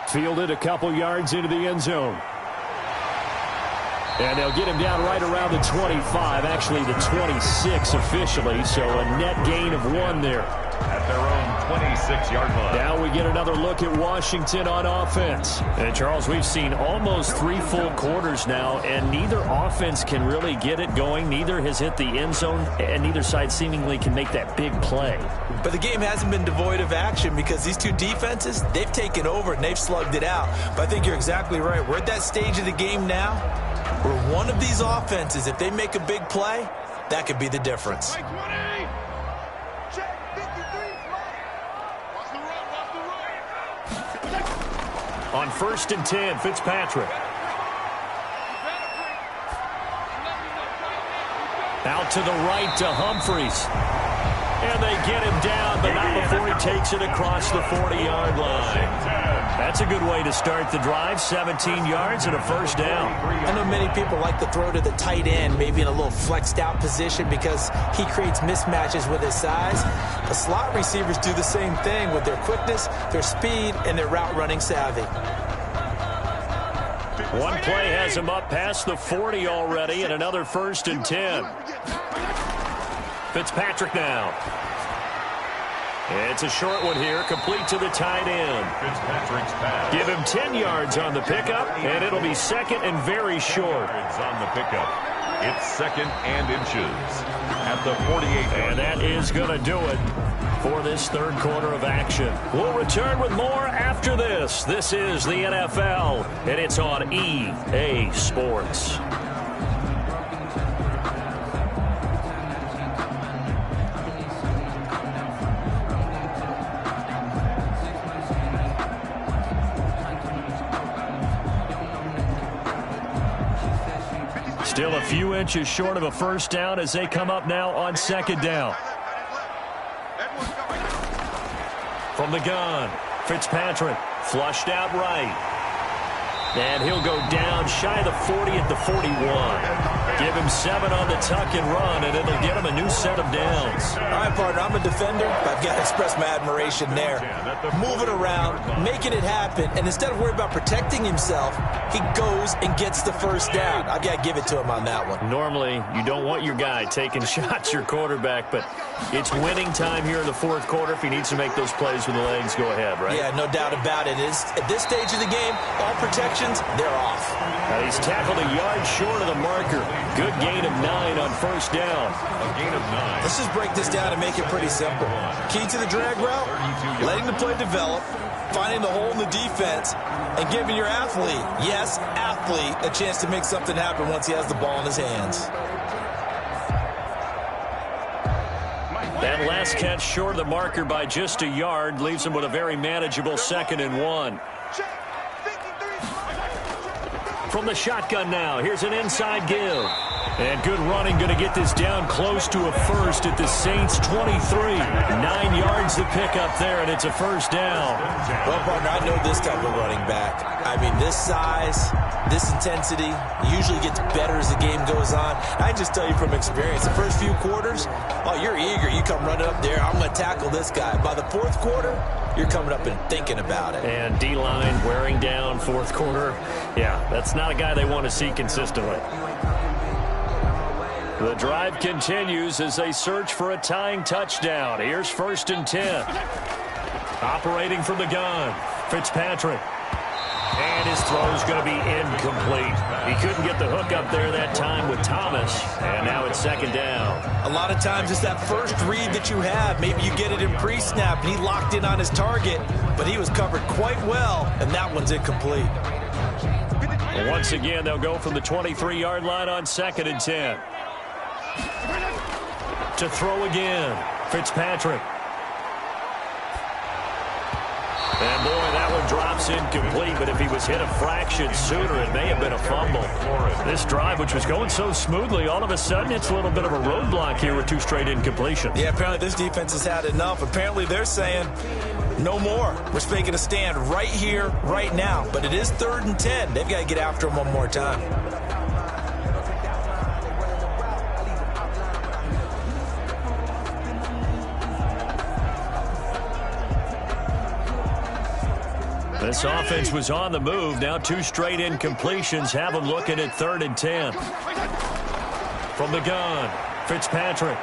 Fielded a couple yards into the end zone. And they'll get him down right around the 25, actually the 26 officially, so a net gain of 1 there. At their own 26-yard line. Now we get another look at Washington on offense. And, Charles, we've seen almost 3 full quarters now, and neither offense can really get it going. Neither has hit the end zone, and neither side seemingly can make that big play. But the game hasn't been devoid of action because these 2 defenses, they've taken over and they've slugged it out. But I think you're exactly right. We're at that stage of the game now where one of these offenses, if they make a big play, that could be the difference. On 1st and 10, Fitzpatrick. Out to the right to Humphries. And they get him down, but not before he takes it across the 40-yard line. That's a good way to start the drive. 17 yards and a 1st down. I know many people like to throw to the tight end, maybe in a little flexed out position because he creates mismatches with his size. The slot receivers do the same thing with their quickness, their speed, and their route running savvy. One play has him up past the 40 already, and another 1st and 10. Fitzpatrick now. It's a short one here, complete to the tight end. Fitzpatrick's pass. Give him 10 yards on the pickup, and it'll be 2nd and very short. On the pickup. It's 2nd and inches at the 48. And that is going to do it for this 3rd quarter of action. We'll return with more after this. This is the NFL, and it's on EA Sports. Still a few inches short of a 1st down as they come up now on 2nd down. From the gun, Fitzpatrick flushed out right. And he'll go down shy of the 40 at the 41. Give him 7 on the tuck and run, and it'll get him a new set of downs. All right, partner, I'm a defender, but I've got to express my admiration there. Moving around, making it happen, and instead of worrying about protecting himself, he goes and gets the 1st down. I've got to give it to him on that one. Normally, you don't want your guy taking shots, your quarterback, but it's winning time here in the 4th quarter. If he needs to make those plays with the legs, go ahead, right? Yeah, no doubt about it. At this stage of the game, all protections, they're off. He's tackled a yard short of the marker. Good gain of 9 on 1st down. A gain of 9. Let's just break this down and make it pretty simple. Key to the drag route, letting the play develop, finding the hole in the defense, and giving your athlete, yes, athlete, a chance to make something happen once he has the ball in his hands. That last catch short of the marker by just a yard leaves him with a very manageable 2nd and 1. From the shotgun now, here's an inside give. And good running, going to get this down close to a first at the Saints 23. 9 yards to pick up there, and it's a first down. Well, partner, I know this type of running back. I mean, this size, this intensity usually gets better as the game goes on. I just tell you from experience, the first few quarters, oh, you're eager. You come running up there, I'm going to tackle this guy. By the fourth quarter, you're coming up and thinking about it. And D-line wearing down fourth quarter. Yeah, that's not a guy they want to see consistently. The drive continues as they search for a tying touchdown. Here's 1st and 10. Operating from the gun, Fitzpatrick. And his throw's going to be incomplete. He couldn't get the hook up there that time with Thomas. And now it's 2nd down. A lot of times it's that first read that you have. Maybe you get it in pre-snap, and he locked in on his target, but he was covered quite well, and that one's incomplete. And once again, they'll go from the 23-yard line on 2nd and 10. To throw again, Fitzpatrick. And, boy, that one drops incomplete, but if he was hit a fraction sooner, it may have been a fumble. This drive, which was going so smoothly, all of a sudden it's a little bit of a roadblock here with 2 straight incompletions. Yeah, apparently this defense has had enough. Apparently they're saying no more. We're making a stand right here, right now. But it is 3rd and 10. They've got to get after him one more time. This offense was on the move. Now 2 straight incompletions have them looking at 3rd and 10. From the gun, Fitzpatrick.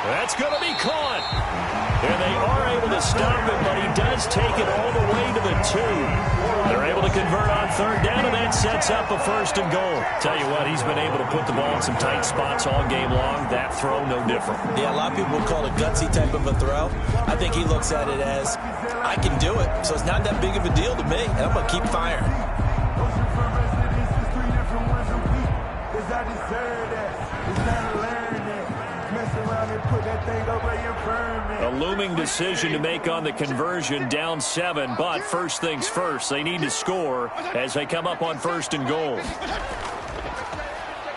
That's going to be caught. And they are able to stop him, but he does take it all the way to the 2. They're able to convert on 3rd down, and that sets up a 1st and goal. Tell you what, he's been able to put the ball in some tight spots all game long. That throw, no different. Yeah, a lot of people would call it a gutsy type of a throw. I think he looks at it as, I can do it, so it's not that big of a deal to me, and I'm going to keep firing. A looming decision to make on the conversion, down 7, but first things first, they need to score as they come up on 1st and goal.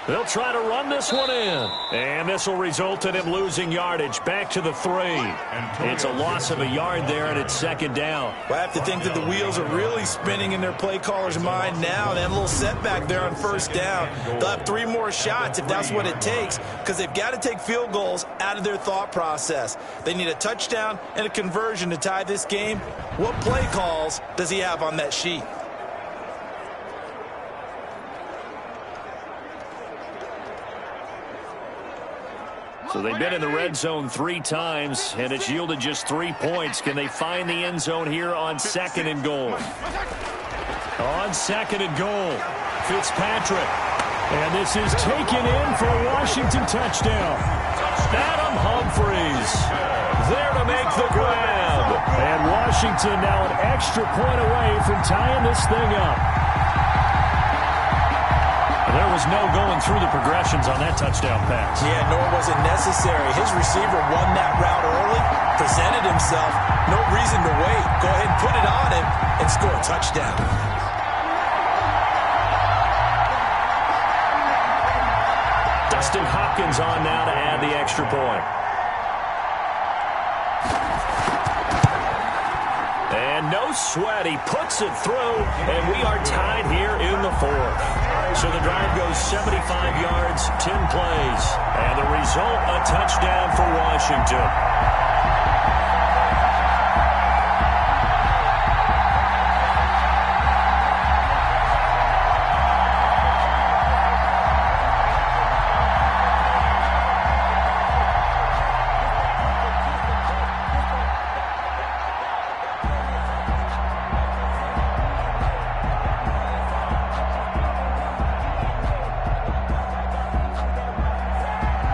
They'll try to run this one in, and this will result in him losing yardage back to the 3. It's a loss of a yard there, and it's 2nd down. Well, I have to think that the wheels are really spinning in their play caller's mind now. That little setback there on 1st down. They'll have 3 more shots if that's what it takes, because they've got to take field goals out of their thought process. They need a touchdown and a conversion to tie this game. What play calls does he have on that sheet? So they've been in the red zone 3 times, and it's yielded just 3 points. Can they find the end zone here on 2nd and goal? On 2nd and goal, Fitzpatrick. And this is taken in for a Washington touchdown. Adam Humphries there to make the grab. And Washington now an extra point away from tying this thing up. There was no going through the progressions on that touchdown pass. Yeah, nor was it necessary. His receiver won that route early, presented himself, no reason to wait. Go ahead and put it on him and score a touchdown. Dustin Hopkins on now to add the extra point. And no sweat, he puts it through, and we are tied here in the 4th. So the drive goes 75 yards, 10 plays, and the result, a touchdown for Washington.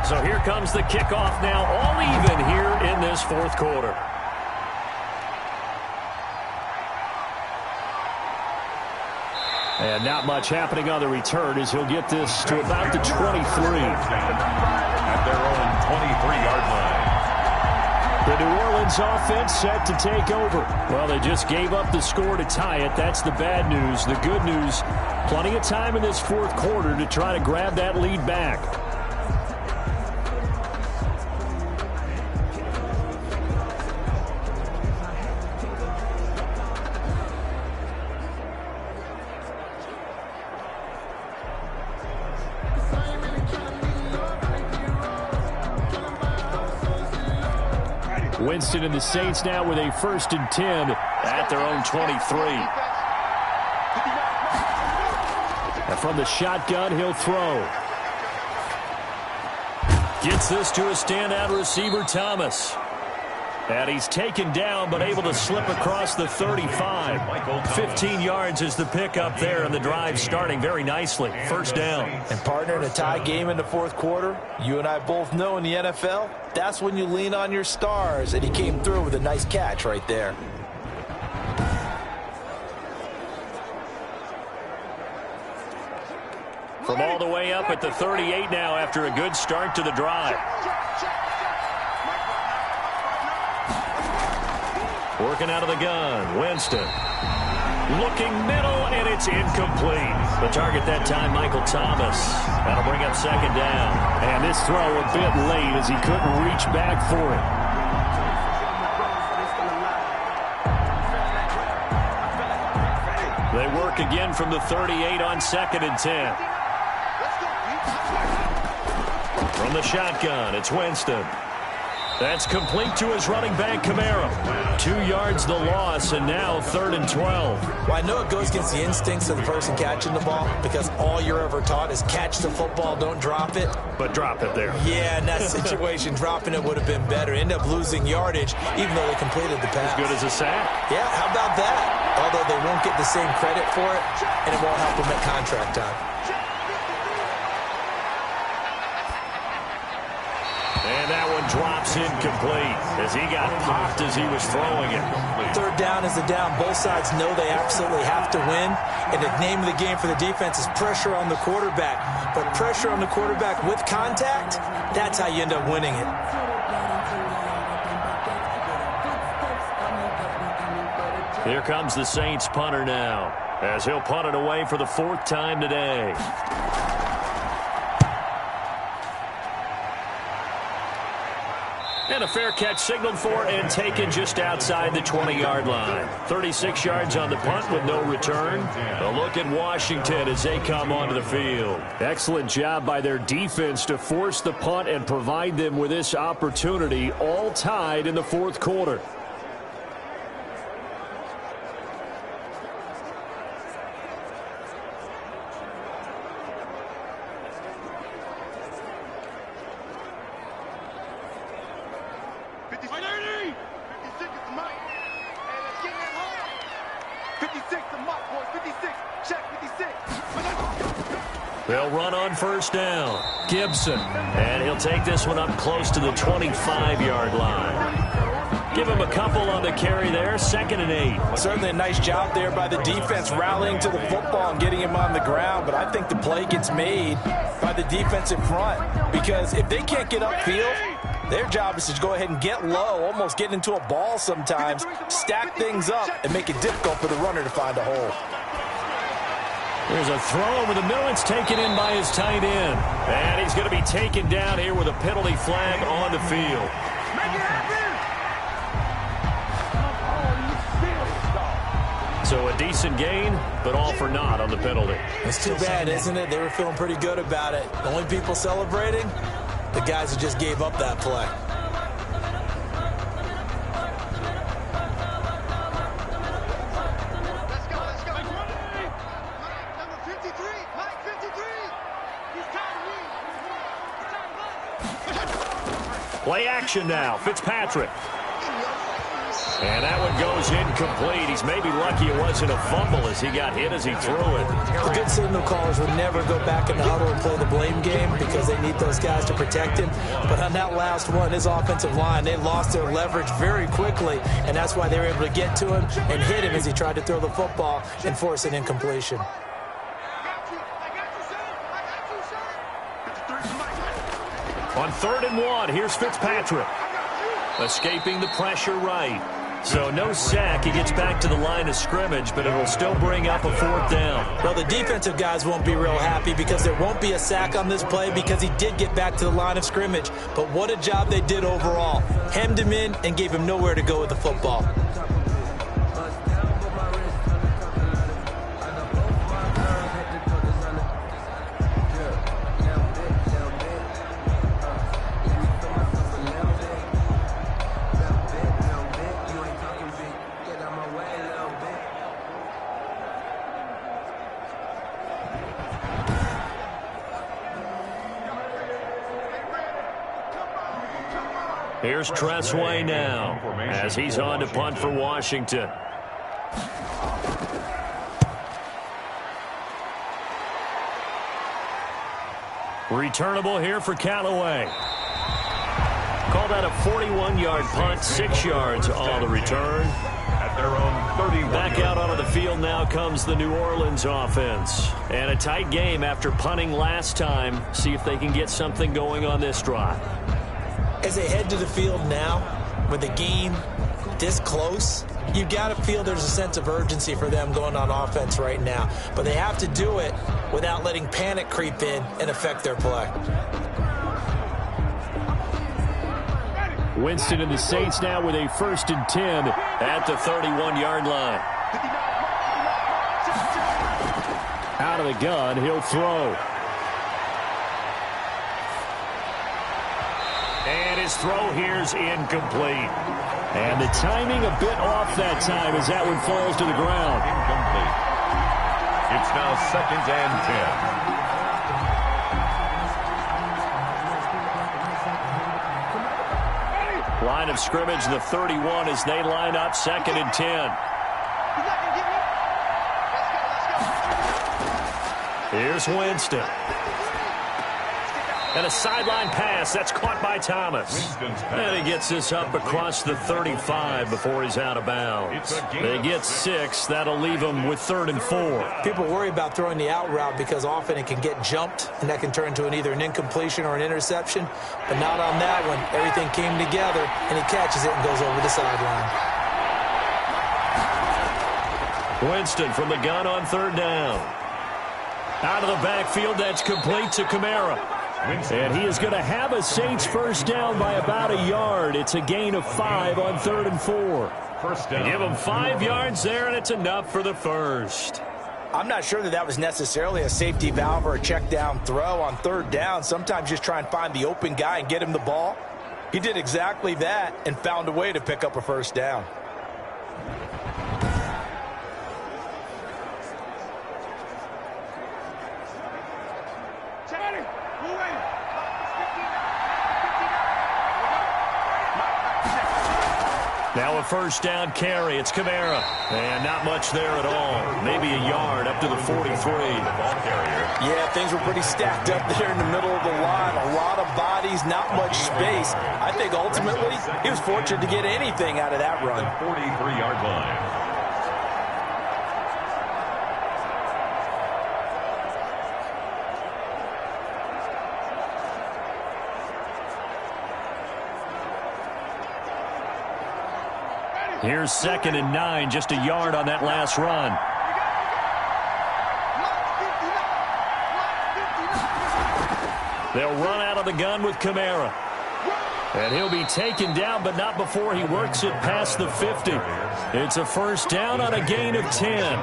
So here comes the kickoff now, all even here in this 4th quarter. And not much happening on the return as he'll get this to about the 23. At their own 23-yard line. The New Orleans offense set to take over. Well, they just gave up the score to tie it. That's the bad news. The good news, plenty of time in this fourth quarter to try to grab that lead back. Winston and the Saints now with a 1st and 10 at their own 23. And from the shotgun, he'll throw. Gets this to a standout receiver, Thomas. And he's taken down, but able to slip across the 35. 15 yards is the pickup there, and the drive starting very nicely. 1st down. And partner, in a tie game in the fourth quarter, you and I both know in the NFL, that's when you lean on your stars, and he came through with a nice catch right there. From all the way up at the 38 now after a good start to the drive. Working out of the gun, Winston. Looking middle, and it's incomplete. The target that time, Michael Thomas. That'll bring up 2nd down. And this throw a bit late as he couldn't reach back for it. They work again from the 38 on 2nd and 10. From the shotgun, it's Winston. That's complete to his running back, Kamara. 2 yards the loss, and now 3rd and 12. Well, I know it goes against the instincts of the person catching the ball because all you're ever taught is catch the football, don't drop it. But drop it there. Yeah, in that situation, dropping it would have been better. End up losing yardage, even though they completed the pass. As good as a sack. Yeah, how about that? Although they won't get the same credit for it, and it won't help them at contract time. And that one drops incomplete as he got popped as he was throwing it. 3rd down is the down. Both sides know they absolutely have to win. And the name of the game for the defense is pressure on the quarterback. But pressure on the quarterback with contact, that's how you end up winning it. Here comes the Saints punter now as he'll punt it away for the 4th time today. And a fair catch signaled for and taken just outside the 20-yard line. 36 yards on the punt with no return. A look at Washington as they come onto the field. Excellent job by their defense to force the punt and provide them with this opportunity, all tied in the 4th quarter. They'll run on 1st down. Gibson. And he'll take this one up close to the 25-yard line. Give him a couple on the carry there. 2nd and 8. Certainly a nice job there by the defense rallying to the football and getting him on the ground. But I think the play gets made by the defensive front. Because if they can't get upfield, their job is to go ahead and get low, almost get into a ball sometimes, stack things up, and make it difficult for the runner to find a hole. There's a throw over the middle. It's taken in by his tight end. And he's going to be taken down here with a penalty flag on the field. So a decent gain, but all for naught on the penalty. It's too bad, isn't it? They were feeling pretty good about it. The only people celebrating, the guys who just gave up that play. Play action now. Fitzpatrick. And that one goes incomplete. He's maybe lucky it wasn't a fumble as he got hit as he threw it. The good signal callers would never go back in the huddle and play the blame game because they need those guys to protect him. But on that last one, his offensive line, they lost their leverage very quickly, and that's why they were able to get to him and hit him as he tried to throw the football and force an incompletion. On 3rd and 1, here's Fitzpatrick. Escaping the pressure right. So no sack. He gets back to the line of scrimmage, but it'll still bring up a 4th down. Well, the defensive guys won't be real happy because there won't be a sack on this play because he did get back to the line of scrimmage. But what a job they did overall. Hemmed him in and gave him nowhere to go with the football. Here's Tressway now as he's on to punt for Washington. Returnable here for Callaway. Call that a 41-yard punt, 6 yards on the return. At their own 31. Back out onto the field now comes the New Orleans offense. And a tight game after punting last time. See if they can get something going on this drive. As they head to the field now, with the game this close, you've got to feel there's a sense of urgency for them going on offense right now. But they have to do it without letting panic creep in and affect their play. Winston and the Saints now with a 1st and 10 at the 31-yard line. Out of the gun, he'll throw. And his throw here's incomplete. And the timing a bit off that time as that one falls to the ground. Incomplete. It's now 2nd and 10. Line of scrimmage, the 31 as they line up 2nd and 10. Here's Winston. And a sideline pass. That's caught by Thomas. And he gets this up across the 35 before he's out of bounds. They get 6. That'll leave them with 3rd and 4. People worry about throwing the out route because often it can get jumped, and that can turn into either an incompletion or an interception. But not on that one. Everything came together, and he catches it and goes over the sideline. Winston from the gun on 3rd down. Out of the backfield, that's complete to Kamara. And he is going to have a Saints 1st down by about a yard. It's a gain of 5 on 3rd and 4. First down. Give him 5 yards there, and it's enough for the first. I'm not sure that was necessarily a safety valve or a check down throw on 3rd down. Sometimes just try and find the open guy and get him the ball. He did exactly that and found a way to pick up a 1st down. Now a 1st down carry. It's Kamara. And not much there at all. Maybe a yard up to the 43. Ball carrier. Yeah, things were pretty stacked up there in the middle of the line. A lot of bodies, not much space. I think ultimately he was fortunate to get anything out of that run. 43-yard line. Here's 2nd and 9, just a yard on that last run. They'll run out of the gun with Kamara. And he'll be taken down, but not before he works it past the 50. It's a 1st down on a gain of 10.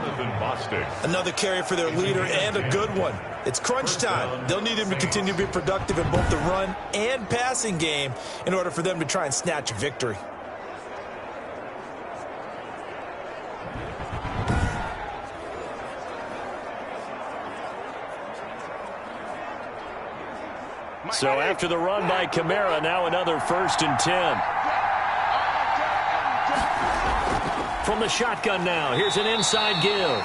Another carry for their leader and a good one. It's crunch time. They'll need him to continue to be productive in both the run and passing game in order for them to try and snatch a victory. So after the run by Kamara, now another 1st and 10. From the shotgun now, here's an inside give.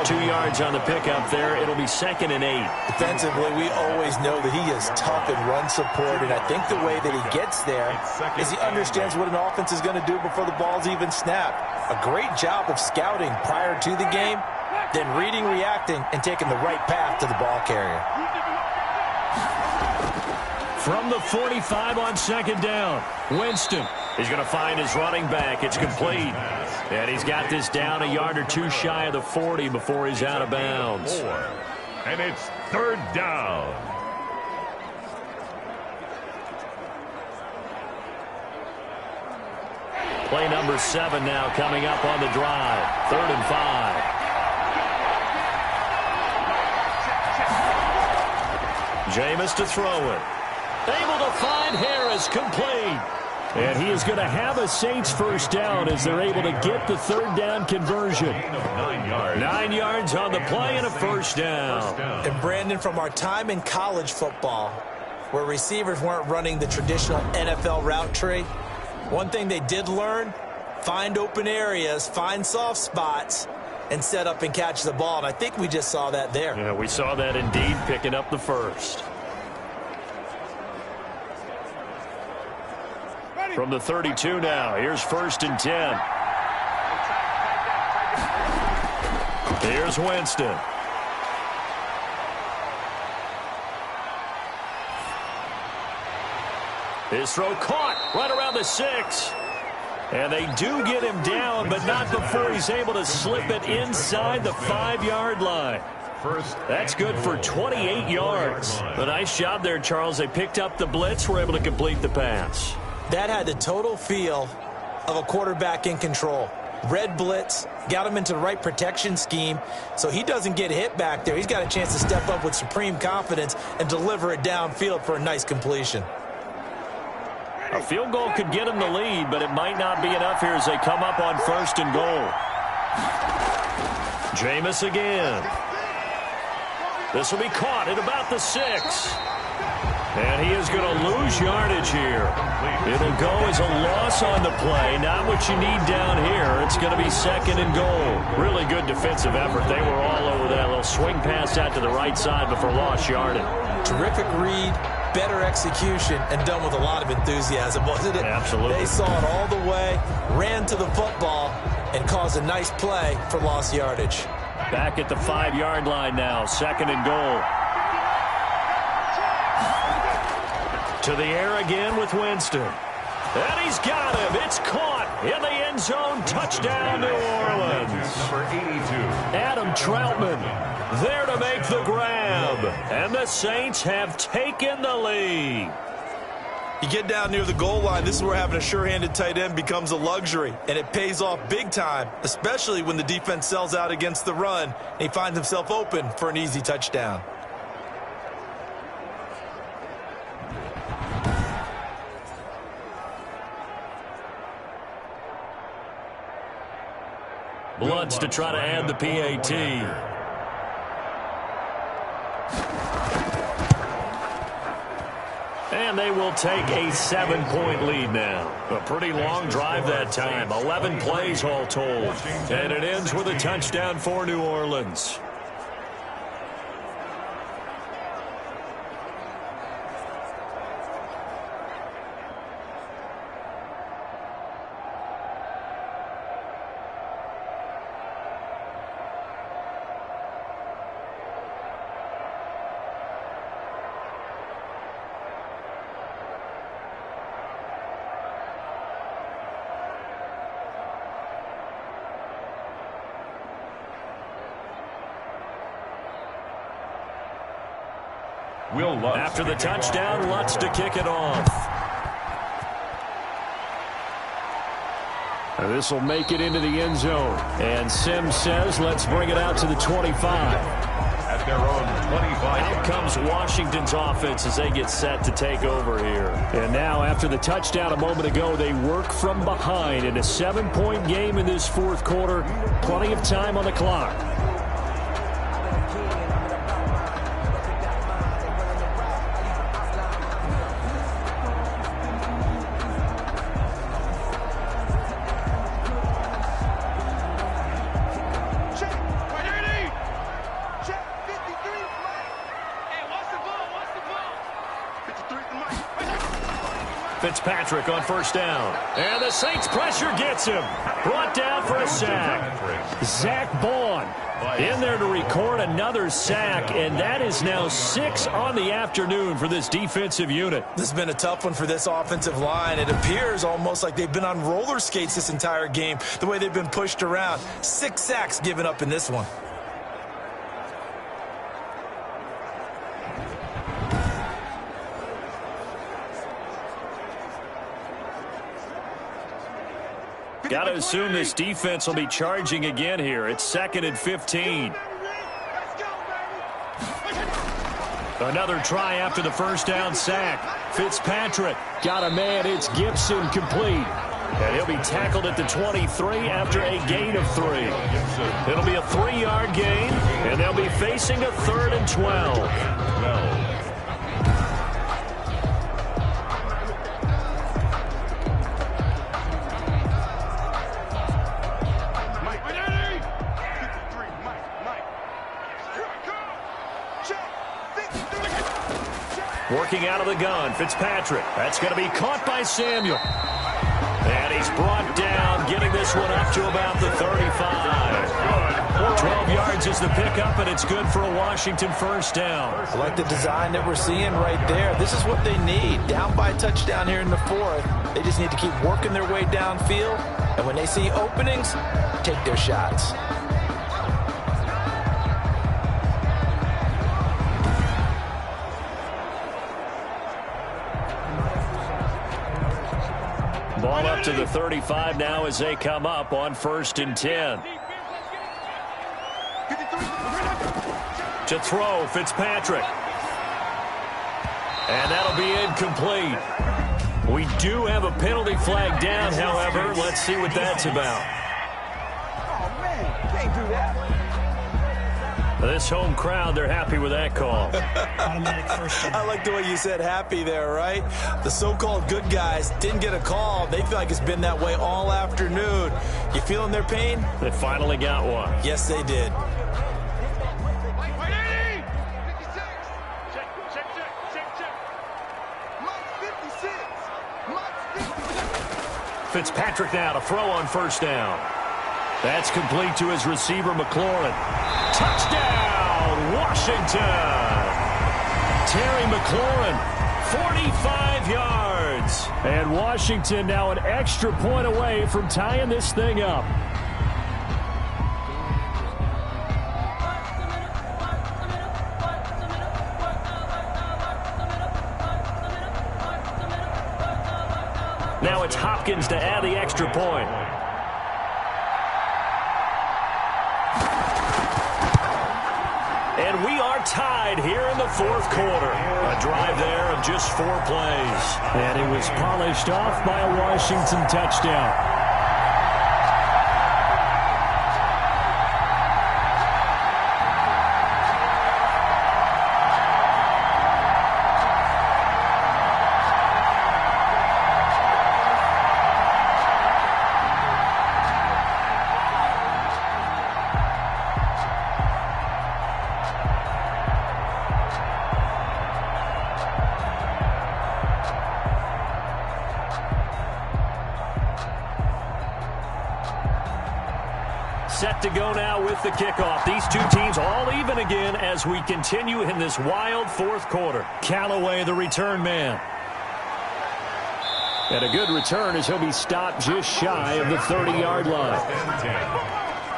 2 yards on the pickup there. It'll be 2nd and 8. Defensively, we always know that he is tough in run support, and I think the way that he gets there is he understands what an offense is going to do before the ball's even snapped. A great job of scouting prior to the game, then reading, reacting, and taking the right path to the ball carrier. From the 45 on second down, Winston. He's going to find his running back. It's complete. And he's got this down a yard or two shy of the 40 before he's out of bounds. And it's third down. Play number 7 now coming up on the drive. 3rd and 5. Jameis to throw it. Able to find Harris, complete. And he is going to have a Saints first down as they're able to get the 3rd down conversion. 9 yards on the play and a first down. And Brandon, from our time in college football, where receivers weren't running the traditional NFL route tree, one thing they did learn, find open areas, find soft spots, and set up and catch the ball. And I think we just saw that there. Yeah, we saw that indeed, picking up the first. From the 32 now, here's 1st and 10. Here's Winston. His throw caught right around the 6. And they do get him down, but not before he's able to slip it inside the 5-yard line. That's good for 28 yards. A nice job there, Charles. They picked up the blitz, were able to complete the pass. That had the total feel of a quarterback in control. Red blitz, got him into the right protection scheme, so he doesn't get hit back there. He's got a chance to step up with supreme confidence and deliver it downfield for a nice completion. A field goal could get him the lead, but it might not be enough here as they come up on 1st and goal. Jameis again. This will be caught at about the 6. And he is going to lose yardage here. It'll go as a loss on the play. Not what you need down here. It's going to be 2nd and goal. Really good defensive effort. They were all over that little swing pass out to the right side before lost yardage. Terrific read, better execution, and done with a lot of enthusiasm, wasn't it? Absolutely. They saw it all the way, ran to the football, and caused a nice play for lost yardage. Back at the 5-yard line now, 2nd and goal. To the air again with Winston. And he's got him. It's caught in the end zone. Touchdown, New Orleans. Number 82. Adam Troutman there to make the grab. And the Saints have taken the lead. You get down near the goal line, this is where having a sure-handed tight end becomes a luxury, and it pays off big time, especially when the defense sells out against the run, and he finds himself open for an easy touchdown. Bloods to try to add the PAT. And they will take a 7-point lead now. A pretty long drive that time. 11 plays all told. And it ends with a touchdown for New Orleans. After the touchdown, Lutz to kick it off. This will make it into the end zone. And Sims says, let's bring it out to the 25. At their own 25. Out comes Washington's offense as they get set to take over here. And now, after the touchdown a moment ago, they work from behind in a 7-point game in this 4th quarter. Plenty of time on the clock. Fitzpatrick on 1st down. And the Saints pressure gets him. Brought down for a sack. Zach Bond In there to record another sack, and that is now 6 on the afternoon for this defensive unit. This has been a tough one for this offensive line. It appears almost like they've been on roller skates this entire game, the way they've been pushed around. 6 sacks given up in this one. Got to assume this defense will be charging again here. It's 2nd and 15. Another try after the first down sack. Fitzpatrick got a man. It's Gibson complete. And he'll be tackled at the 23 after a gain of 3. It'll be a 3-yard gain, and they'll be facing a 3rd and 12. Working out of the gun, Fitzpatrick. That's going to be caught by Samuel. And he's brought down, getting this one up to about the 35. 12 yards is the pickup, and it's good for a Washington first down. I like the design that we're seeing right there. This is what they need. Down by a touchdown here in the 4th. They just need to keep working their way downfield. And when they see openings, take their shots. Ball up to the 35 now as they come up on 1st and 10. To throw, Fitzpatrick. And that'll be incomplete. We do have a penalty flag down, however. Let's see what that's about. Oh, man, can't do that. This home crowd, they're happy with that call. Automatic first down. I like the way you said happy there, right? The so-called good guys didn't get a call. They feel like it's been that way all afternoon. You feeling their pain? They finally got one. Yes, they did. Fitzpatrick now to throw on 1st down. That's complete to his receiver, McLaurin. Touchdown, Washington! Terry McLaurin, 45 yards. And Washington now an extra point away from tying this thing up. Now it's Hopkins to add the extra point. And we are tied here in the 4th quarter. A drive there of just 4 plays. And it was polished off by a Washington touchdown. Set to go now with the kickoff. These two teams all even again as we continue in this wild 4th quarter. Callaway, the return man. And a good return as he'll be stopped just shy of the 30-yard line.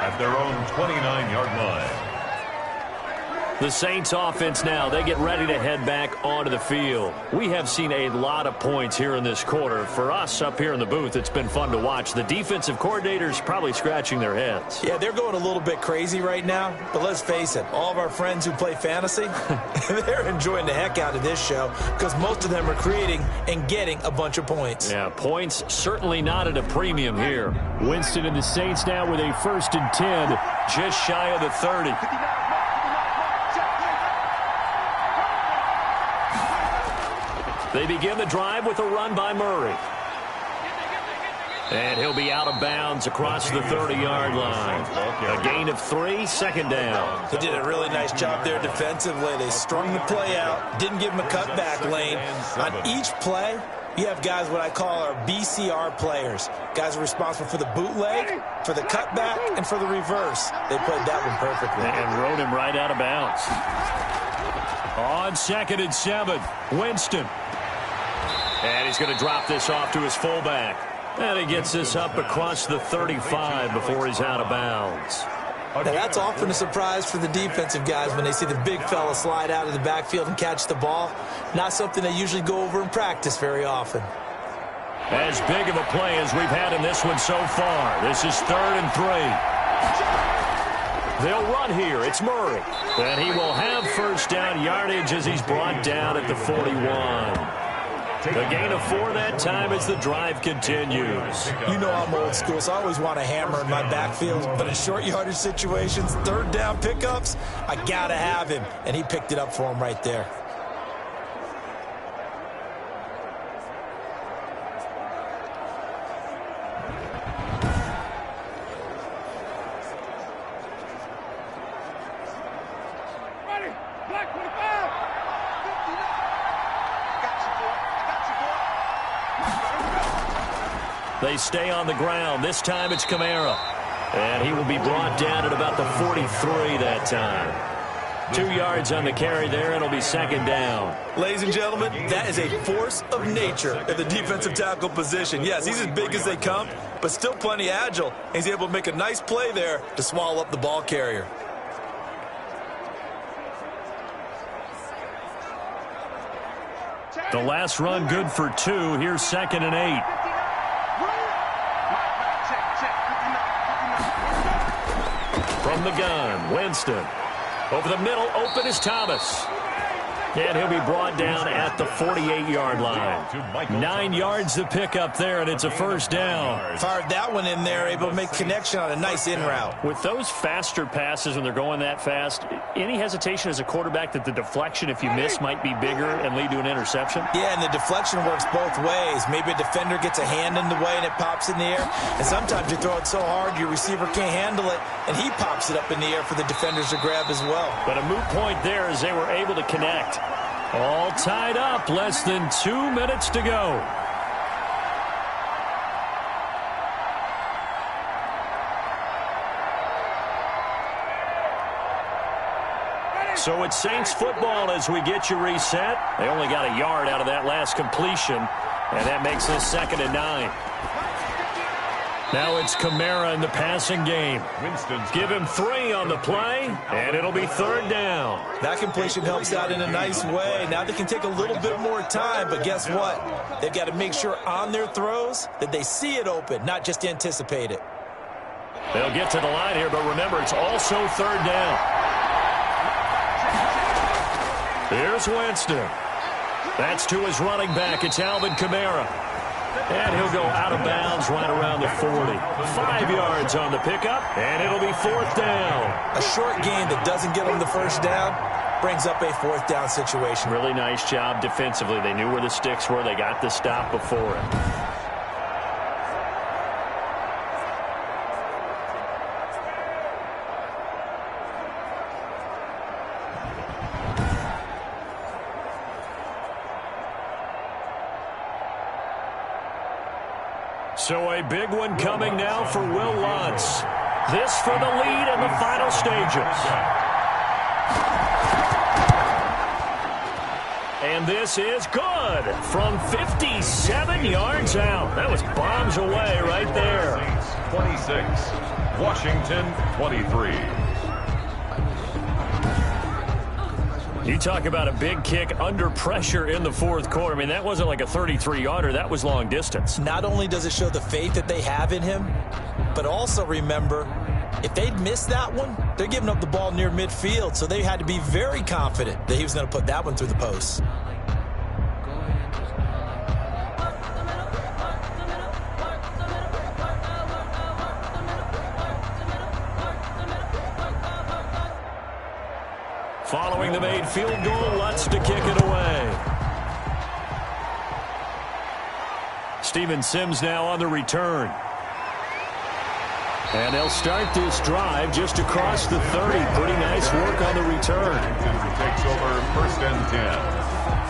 At their own 29-yard line. The Saints offense now, they get ready to head back onto the field. We have seen a lot of points here in this quarter. For us up here in the booth, it's been fun to watch. The defensive coordinators probably scratching their heads. Yeah, they're going a little bit crazy right now, but let's face it, all of our friends who play fantasy, they're enjoying the heck out of this show because most of them are creating and getting a bunch of points. Yeah, points certainly not at a premium here. Winston and the Saints now with a 1st and 10. Just shy of the 30. They begin the drive with a run by Murray. And he'll be out of bounds across the 30-yard line. A gain of 3, 2nd down. They did a really nice job there defensively. They strung the play out, didn't give him a cutback lane. On each play, You have guys what I call our BCR players. Guys are responsible for the bootleg, for the cutback, and for the reverse. They played that one perfectly. And rode him right out of bounds. On 2nd and 7, Winston. And he's going to drop this off to his fullback. And he gets this up across the 35 before he's out of bounds. Now that's often a surprise for the defensive guys when they see the big fella slide out of the backfield and catch the ball. Not something they usually go over in practice very often. As big of a play as we've had in this one so far. This is 3rd and 3. They'll run here. It's Murray. And he will have first down yardage as he's brought down at the 41. The gain of 4 that time as the drive continues. You know I'm old school, so I always want a hammer in my backfield. But in short yardage situations, 3rd down pickups, I got to have him. And he picked it up for him right there. They stay on the ground. This time it's Kamara. And he will be brought down at about the 43 that time. 2 yards on the carry there, and it'll be 2nd down. Ladies and gentlemen, that is a force of nature at the defensive tackle position. Yes, he's as big as they come, but still plenty agile. He's able to make a nice play there to swallow up the ball carrier. The last run good for 2. Here's 2nd and 8. From the gun, Winston. Over the middle, open is Thomas. And he'll be brought down at the 48-yard line. 9 yards to pick up there, and it's a first down. Fired that one in there, able to make connection on a nice in route. With those faster passes when they're going that fast, any hesitation as a quarterback that the deflection, if you miss, might be bigger and lead to an interception? Yeah, and the deflection works both ways. Maybe a defender gets a hand in the way and it pops in the air. And sometimes you throw it so hard your receiver can't handle it, and he pops it up in the air for the defenders to grab as well. But a moot point there as they were able to connect. All tied up, less than 2 minutes to go. So it's Saints football as we get you reset. They only got a yard out of that last completion, and that makes this 2nd and 9. Now it's Kamara in the passing game. Give him 3 on the play, and it'll be 3rd down. That completion helps out in a nice way. Now they can take a little bit more time, but guess what? They've got to make sure on their throws that they see it open, not just anticipate it. They'll get to the line here, but remember, it's also 3rd down. Here's Winston. That's to his running back. It's Alvin Kamara. And he'll go out of bounds right around the 40. 5 yards on the pickup, and it'll be 4th down. A short gain that doesn't get them the first down brings up a 4th down situation. Really nice job defensively. They knew where the sticks were. They got the stop before it. So a big one coming now for Will Lutz. This for the lead in the final stages. And this is good from 57 yards out. That was bombs away right there. 26, Washington 23. You talk about a big kick under pressure in the 4th quarter. I mean, that wasn't like a 33-yarder. That was long distance. Not only does it show the faith that they have in him, but also remember, if they'd missed that one, they're giving up the ball near midfield, so they had to be very confident that he was going to put that one through the post. Following the made field goal, Lutz to kick it away. Steven Sims now on the return. And they'll start this drive just across the 30. Pretty nice work on the return. Takes over 1st and 10.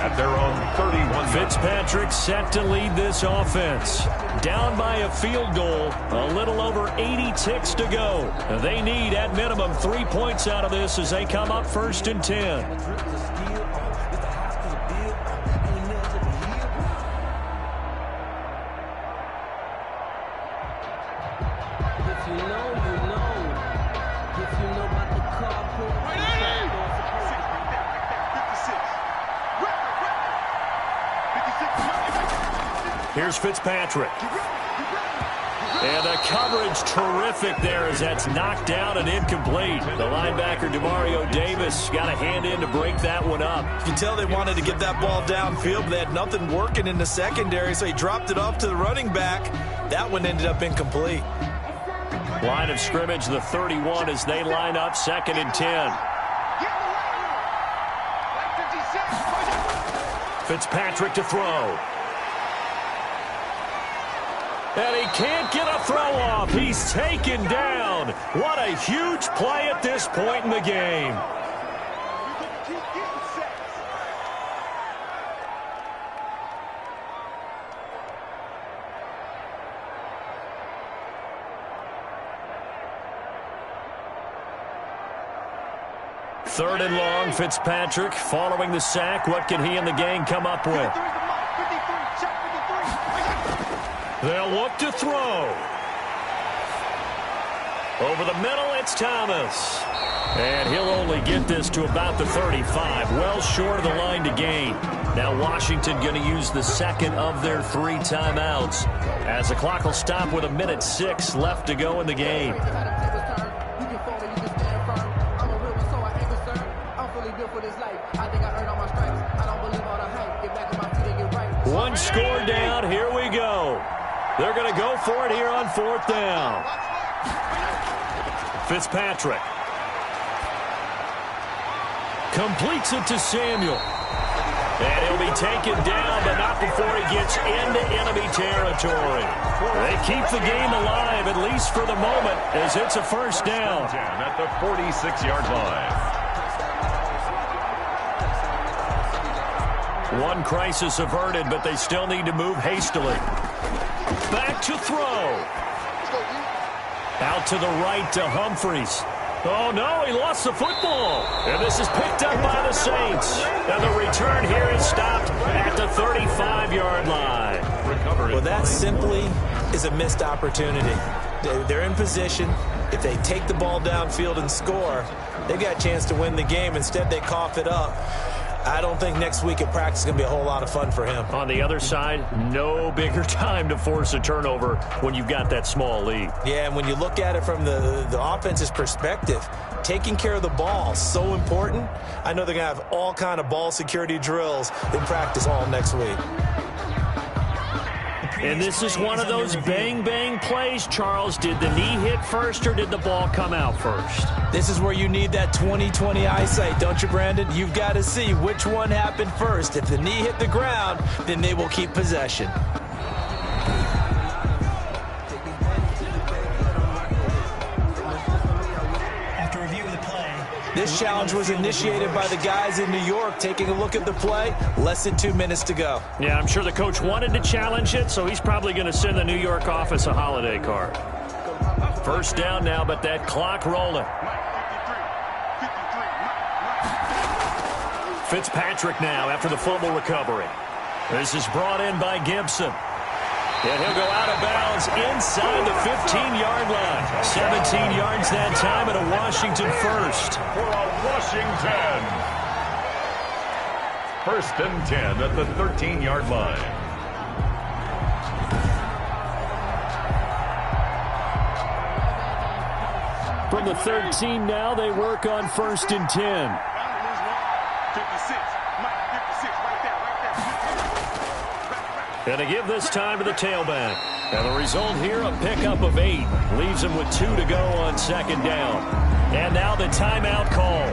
at their own 31. Fitzpatrick set to lead this offense. Down by a field goal, a little over 80 ticks to go. They need, at minimum, 3 points out of this as they come up 1st and 10. Here's Fitzpatrick. And the coverage terrific there as that's knocked down and incomplete. The linebacker, Demario Davis, got a hand in to break that one up. You can tell they wanted to get that ball downfield, but they had nothing working in the secondary, so he dropped it off to the running back. That one ended up incomplete. Line of scrimmage, the 31, as they line up 2nd and 10. Fitzpatrick to throw. And he can't get a throw off. He's taken down. What a huge play at this point in the game. Third and long, Fitzpatrick following the sack. What can he and the gang come up with? They'll look to throw. Over the middle, it's Thomas. And he'll only get this to about the 35, well short of the line to gain. Now Washington going to use the second of their 3 timeouts, as the clock will stop with 1:06 left to go in the game. One score down. Here we go. They're going to go for it here on 4th down. Fitzpatrick completes it to Samuel. And he'll be taken down, but not before he gets into enemy territory. They keep the game alive, at least for the moment, as it's a 1st down. At the 46-yard line. One crisis averted, but they still need to move hastily. Back to throw. Out to the right to Humphries. Oh, no, he lost the football. And this is picked up by the Saints. And the return here is stopped at the 35-yard line. Well, that simply is a missed opportunity. They're in position. If they take the ball downfield and score, they've got a chance to win the game. Instead, they cough it up. I don't think next week at practice is going to be a whole lot of fun for him. On the other side, no bigger time to force a turnover when you've got that small lead. Yeah, and when you look at it from the offense's perspective, taking care of the ball is so important. I know they're going to have all kind of ball security drills in practice all next week. And this is one of those bang-bang plays, Charles. Did the knee hit first or did the ball come out first? This is where you need that 20/20 eyesight, don't you, Brandon? You've got to see which one happened first. If the knee hit the ground, then they will keep possession. This challenge was initiated by the guys in New York. Taking a look at the play, less than 2 minutes to go. Yeah, I'm sure the coach wanted to challenge it, so he's probably going to send the New York office a holiday card. 1st down now, but that clock rolling. Fitzpatrick now after the fumble recovery. This is brought in by Gibson. And he'll go out of bounds inside the 15-yard line. 17 yards that time and a Washington first. For a Washington. 1st and 10 at the 13-yard line. From the 13 now, they work on 1st and 10. And to give this time to the tailback. And the result here, a pickup of 8. Leaves him with 2 to go on 2nd down. And now the timeout call.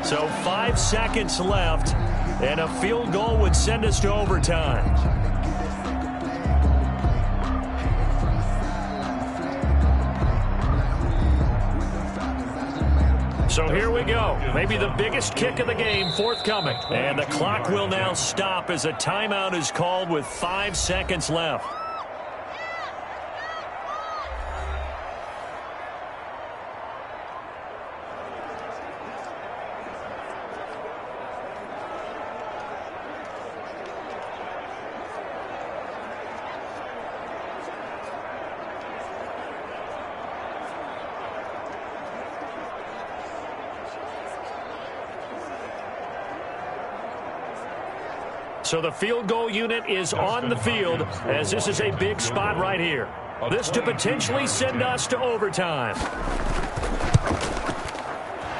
So 5 seconds left, and a field goal would send us to overtime. So here we go. Maybe the biggest kick of the game forthcoming. And the clock will now stop as a timeout is called with 5 seconds left. So the field goal unit is on the field as this is a big spot right here. This to potentially send us to overtime.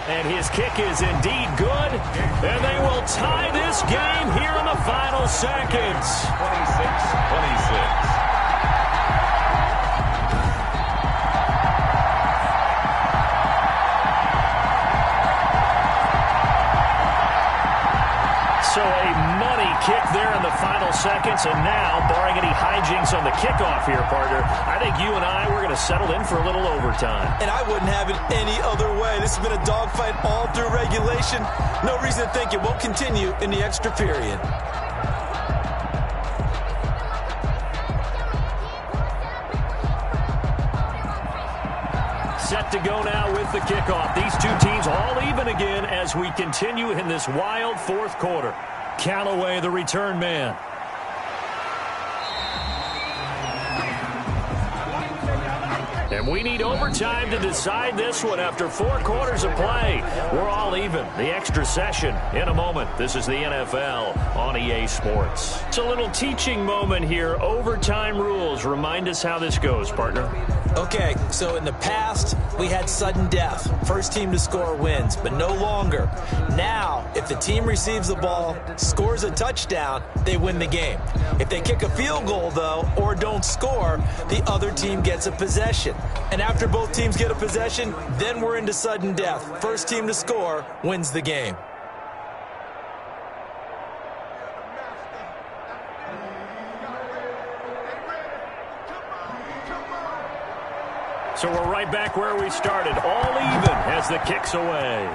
And his kick is indeed good. And they will tie this game here in the final seconds. 26-26. So a money kick there in the final seconds, and now, barring any hijinks on the kickoff here, partner, I think you and I, we're going to settle in for a little overtime. And I wouldn't have it any other way. This has been a dogfight all through regulation. No reason to think it won't continue in the extra period. Set to go now with the kickoff. These two teams all even again as we continue in this wild fourth quarter. Callaway, the return man. And we need overtime to decide this one after 4 quarters of play. We're all even. The extra session in a moment. This is the NFL on EA Sports. It's a little teaching moment here. Overtime rules. Remind us how this goes, partner. Okay, so in the past, we had sudden death. First team to score wins, but no longer. Now, if the team receives the ball, scores a touchdown, they win the game. If they kick a field goal, though, or don't score, the other team gets a possession. And after both teams get a possession, then we're into sudden death. First team to score wins the game. So we're right back where we started, all even as the kick's away.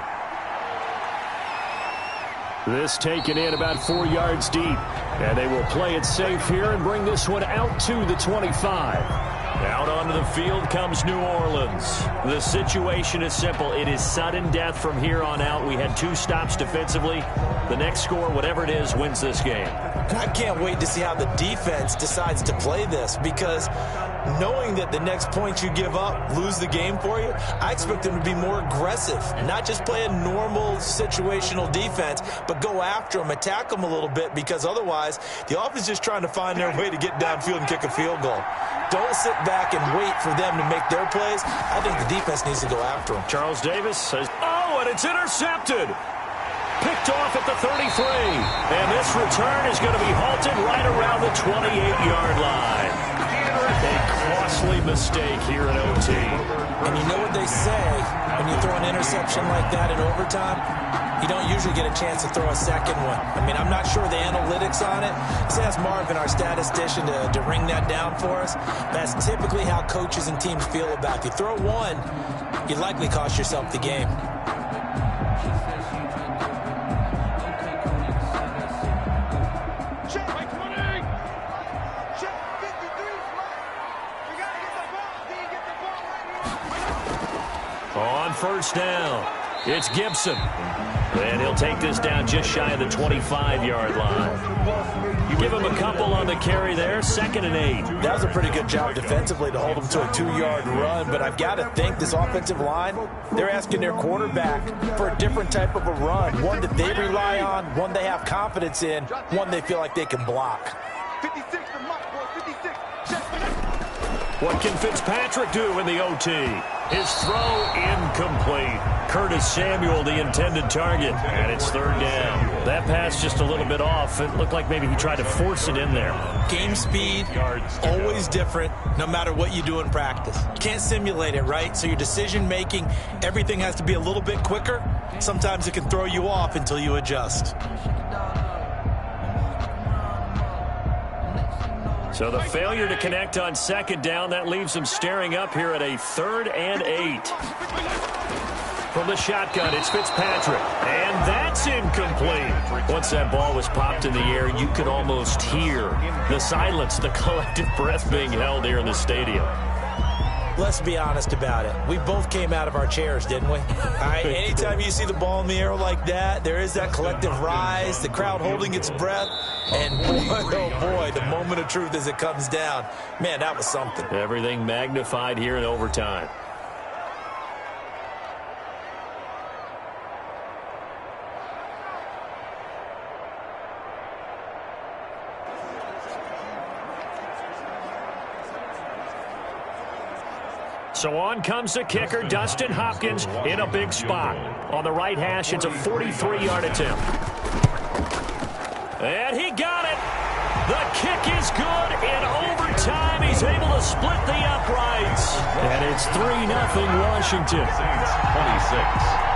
This taken in about 4 yards deep. And they will play it safe here and bring this one out to the 25. Out onto the field comes New Orleans. The situation is simple. It is sudden death from here on out. We had 2 stops defensively. The next score, whatever it is, wins this game. I can't wait to see how the defense decides to play this, because knowing that the next point you give up lose the game for you, I expect them to be more aggressive, not just play a normal situational defense, but go after them, attack them a little bit, because otherwise the offense is just trying to find their way to get downfield and kick a field goal. Don't sit back and wait for them to make their plays. I think the defense needs to go after them. Charles Davis says, oh, and it's intercepted. Picked off at the 33. And this return is going to be halted right around the 28-yard line. A costly mistake here in OT. And you know what they say, when you throw an interception like that in overtime, you don't usually get a chance to throw a second one. I mean, I'm not sure the analytics on it. Let's ask Marvin, our statistician, to ring that down for us. That's typically how coaches and teams feel about it. If you throw one, you likely cost yourself the game. On first down, it's Gibson. And he'll take this down just shy of the 25-yard line. You give him a couple on the carry there, 2nd and 8. That was a pretty good job defensively to hold him to a 2-yard run, but I've got to think this offensive line, they're asking their quarterback for a different type of a run, one that they rely on, one they have confidence in, one they feel like they can block. 56 to Mike, boy, 56. What can Fitzpatrick do in the OT? His throw incomplete. Curtis Samuel, the intended target, and it's 3rd down. That pass just a little bit off. It looked like maybe he tried to force it in there. Game speed, always different, no matter what you do in practice. You can't simulate it, right? So your decision-making, everything has to be a little bit quicker. Sometimes it can throw you off until you adjust. So the failure to connect on 2nd down, that leaves him staring up here at a 3rd and 8. From the shotgun, it's Fitzpatrick. And that's incomplete. Once that ball was popped in the air, you could almost hear the silence, the collective breath being held here in the stadium. Let's be honest about it. We both came out of our chairs, didn't we? All right, anytime you see the ball in the air like that, there is that collective rise, the crowd holding its breath, and boy, oh boy, the moment of truth as it comes down. Man, that was something. Everything magnified here in overtime. So on comes the kicker, Dustin Hopkins, in a big spot. On the right hash, it's a 43-yard attempt. And he got it. The kick is good. In overtime, he's able to split the uprights. And it's 3-0 Washington. Saints 26.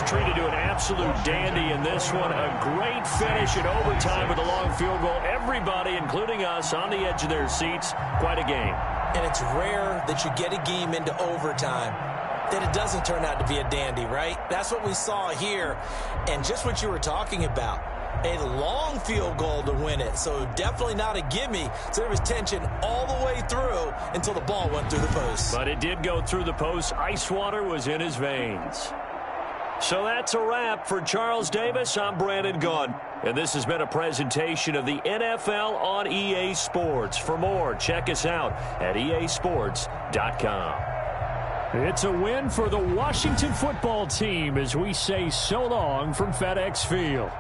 Treated to an absolute dandy in this one. A great finish in overtime with a long field goal. Everybody, including us, on the edge of their seats. Quite a game. And it's rare that you get a game into overtime that it doesn't turn out to be a dandy, right? That's what we saw here. And just what you were talking about, a long field goal to win it. So definitely not a gimme. So there was tension all the way through until the ball went through the post. But it did go through the post. Ice water was in his veins. So that's a wrap for Charles Davis. I'm Brandon Gunn. And this has been a presentation of the NFL on EA Sports. For more, check us out at easports.com. It's a win for the Washington football team as we say so long from FedEx Field.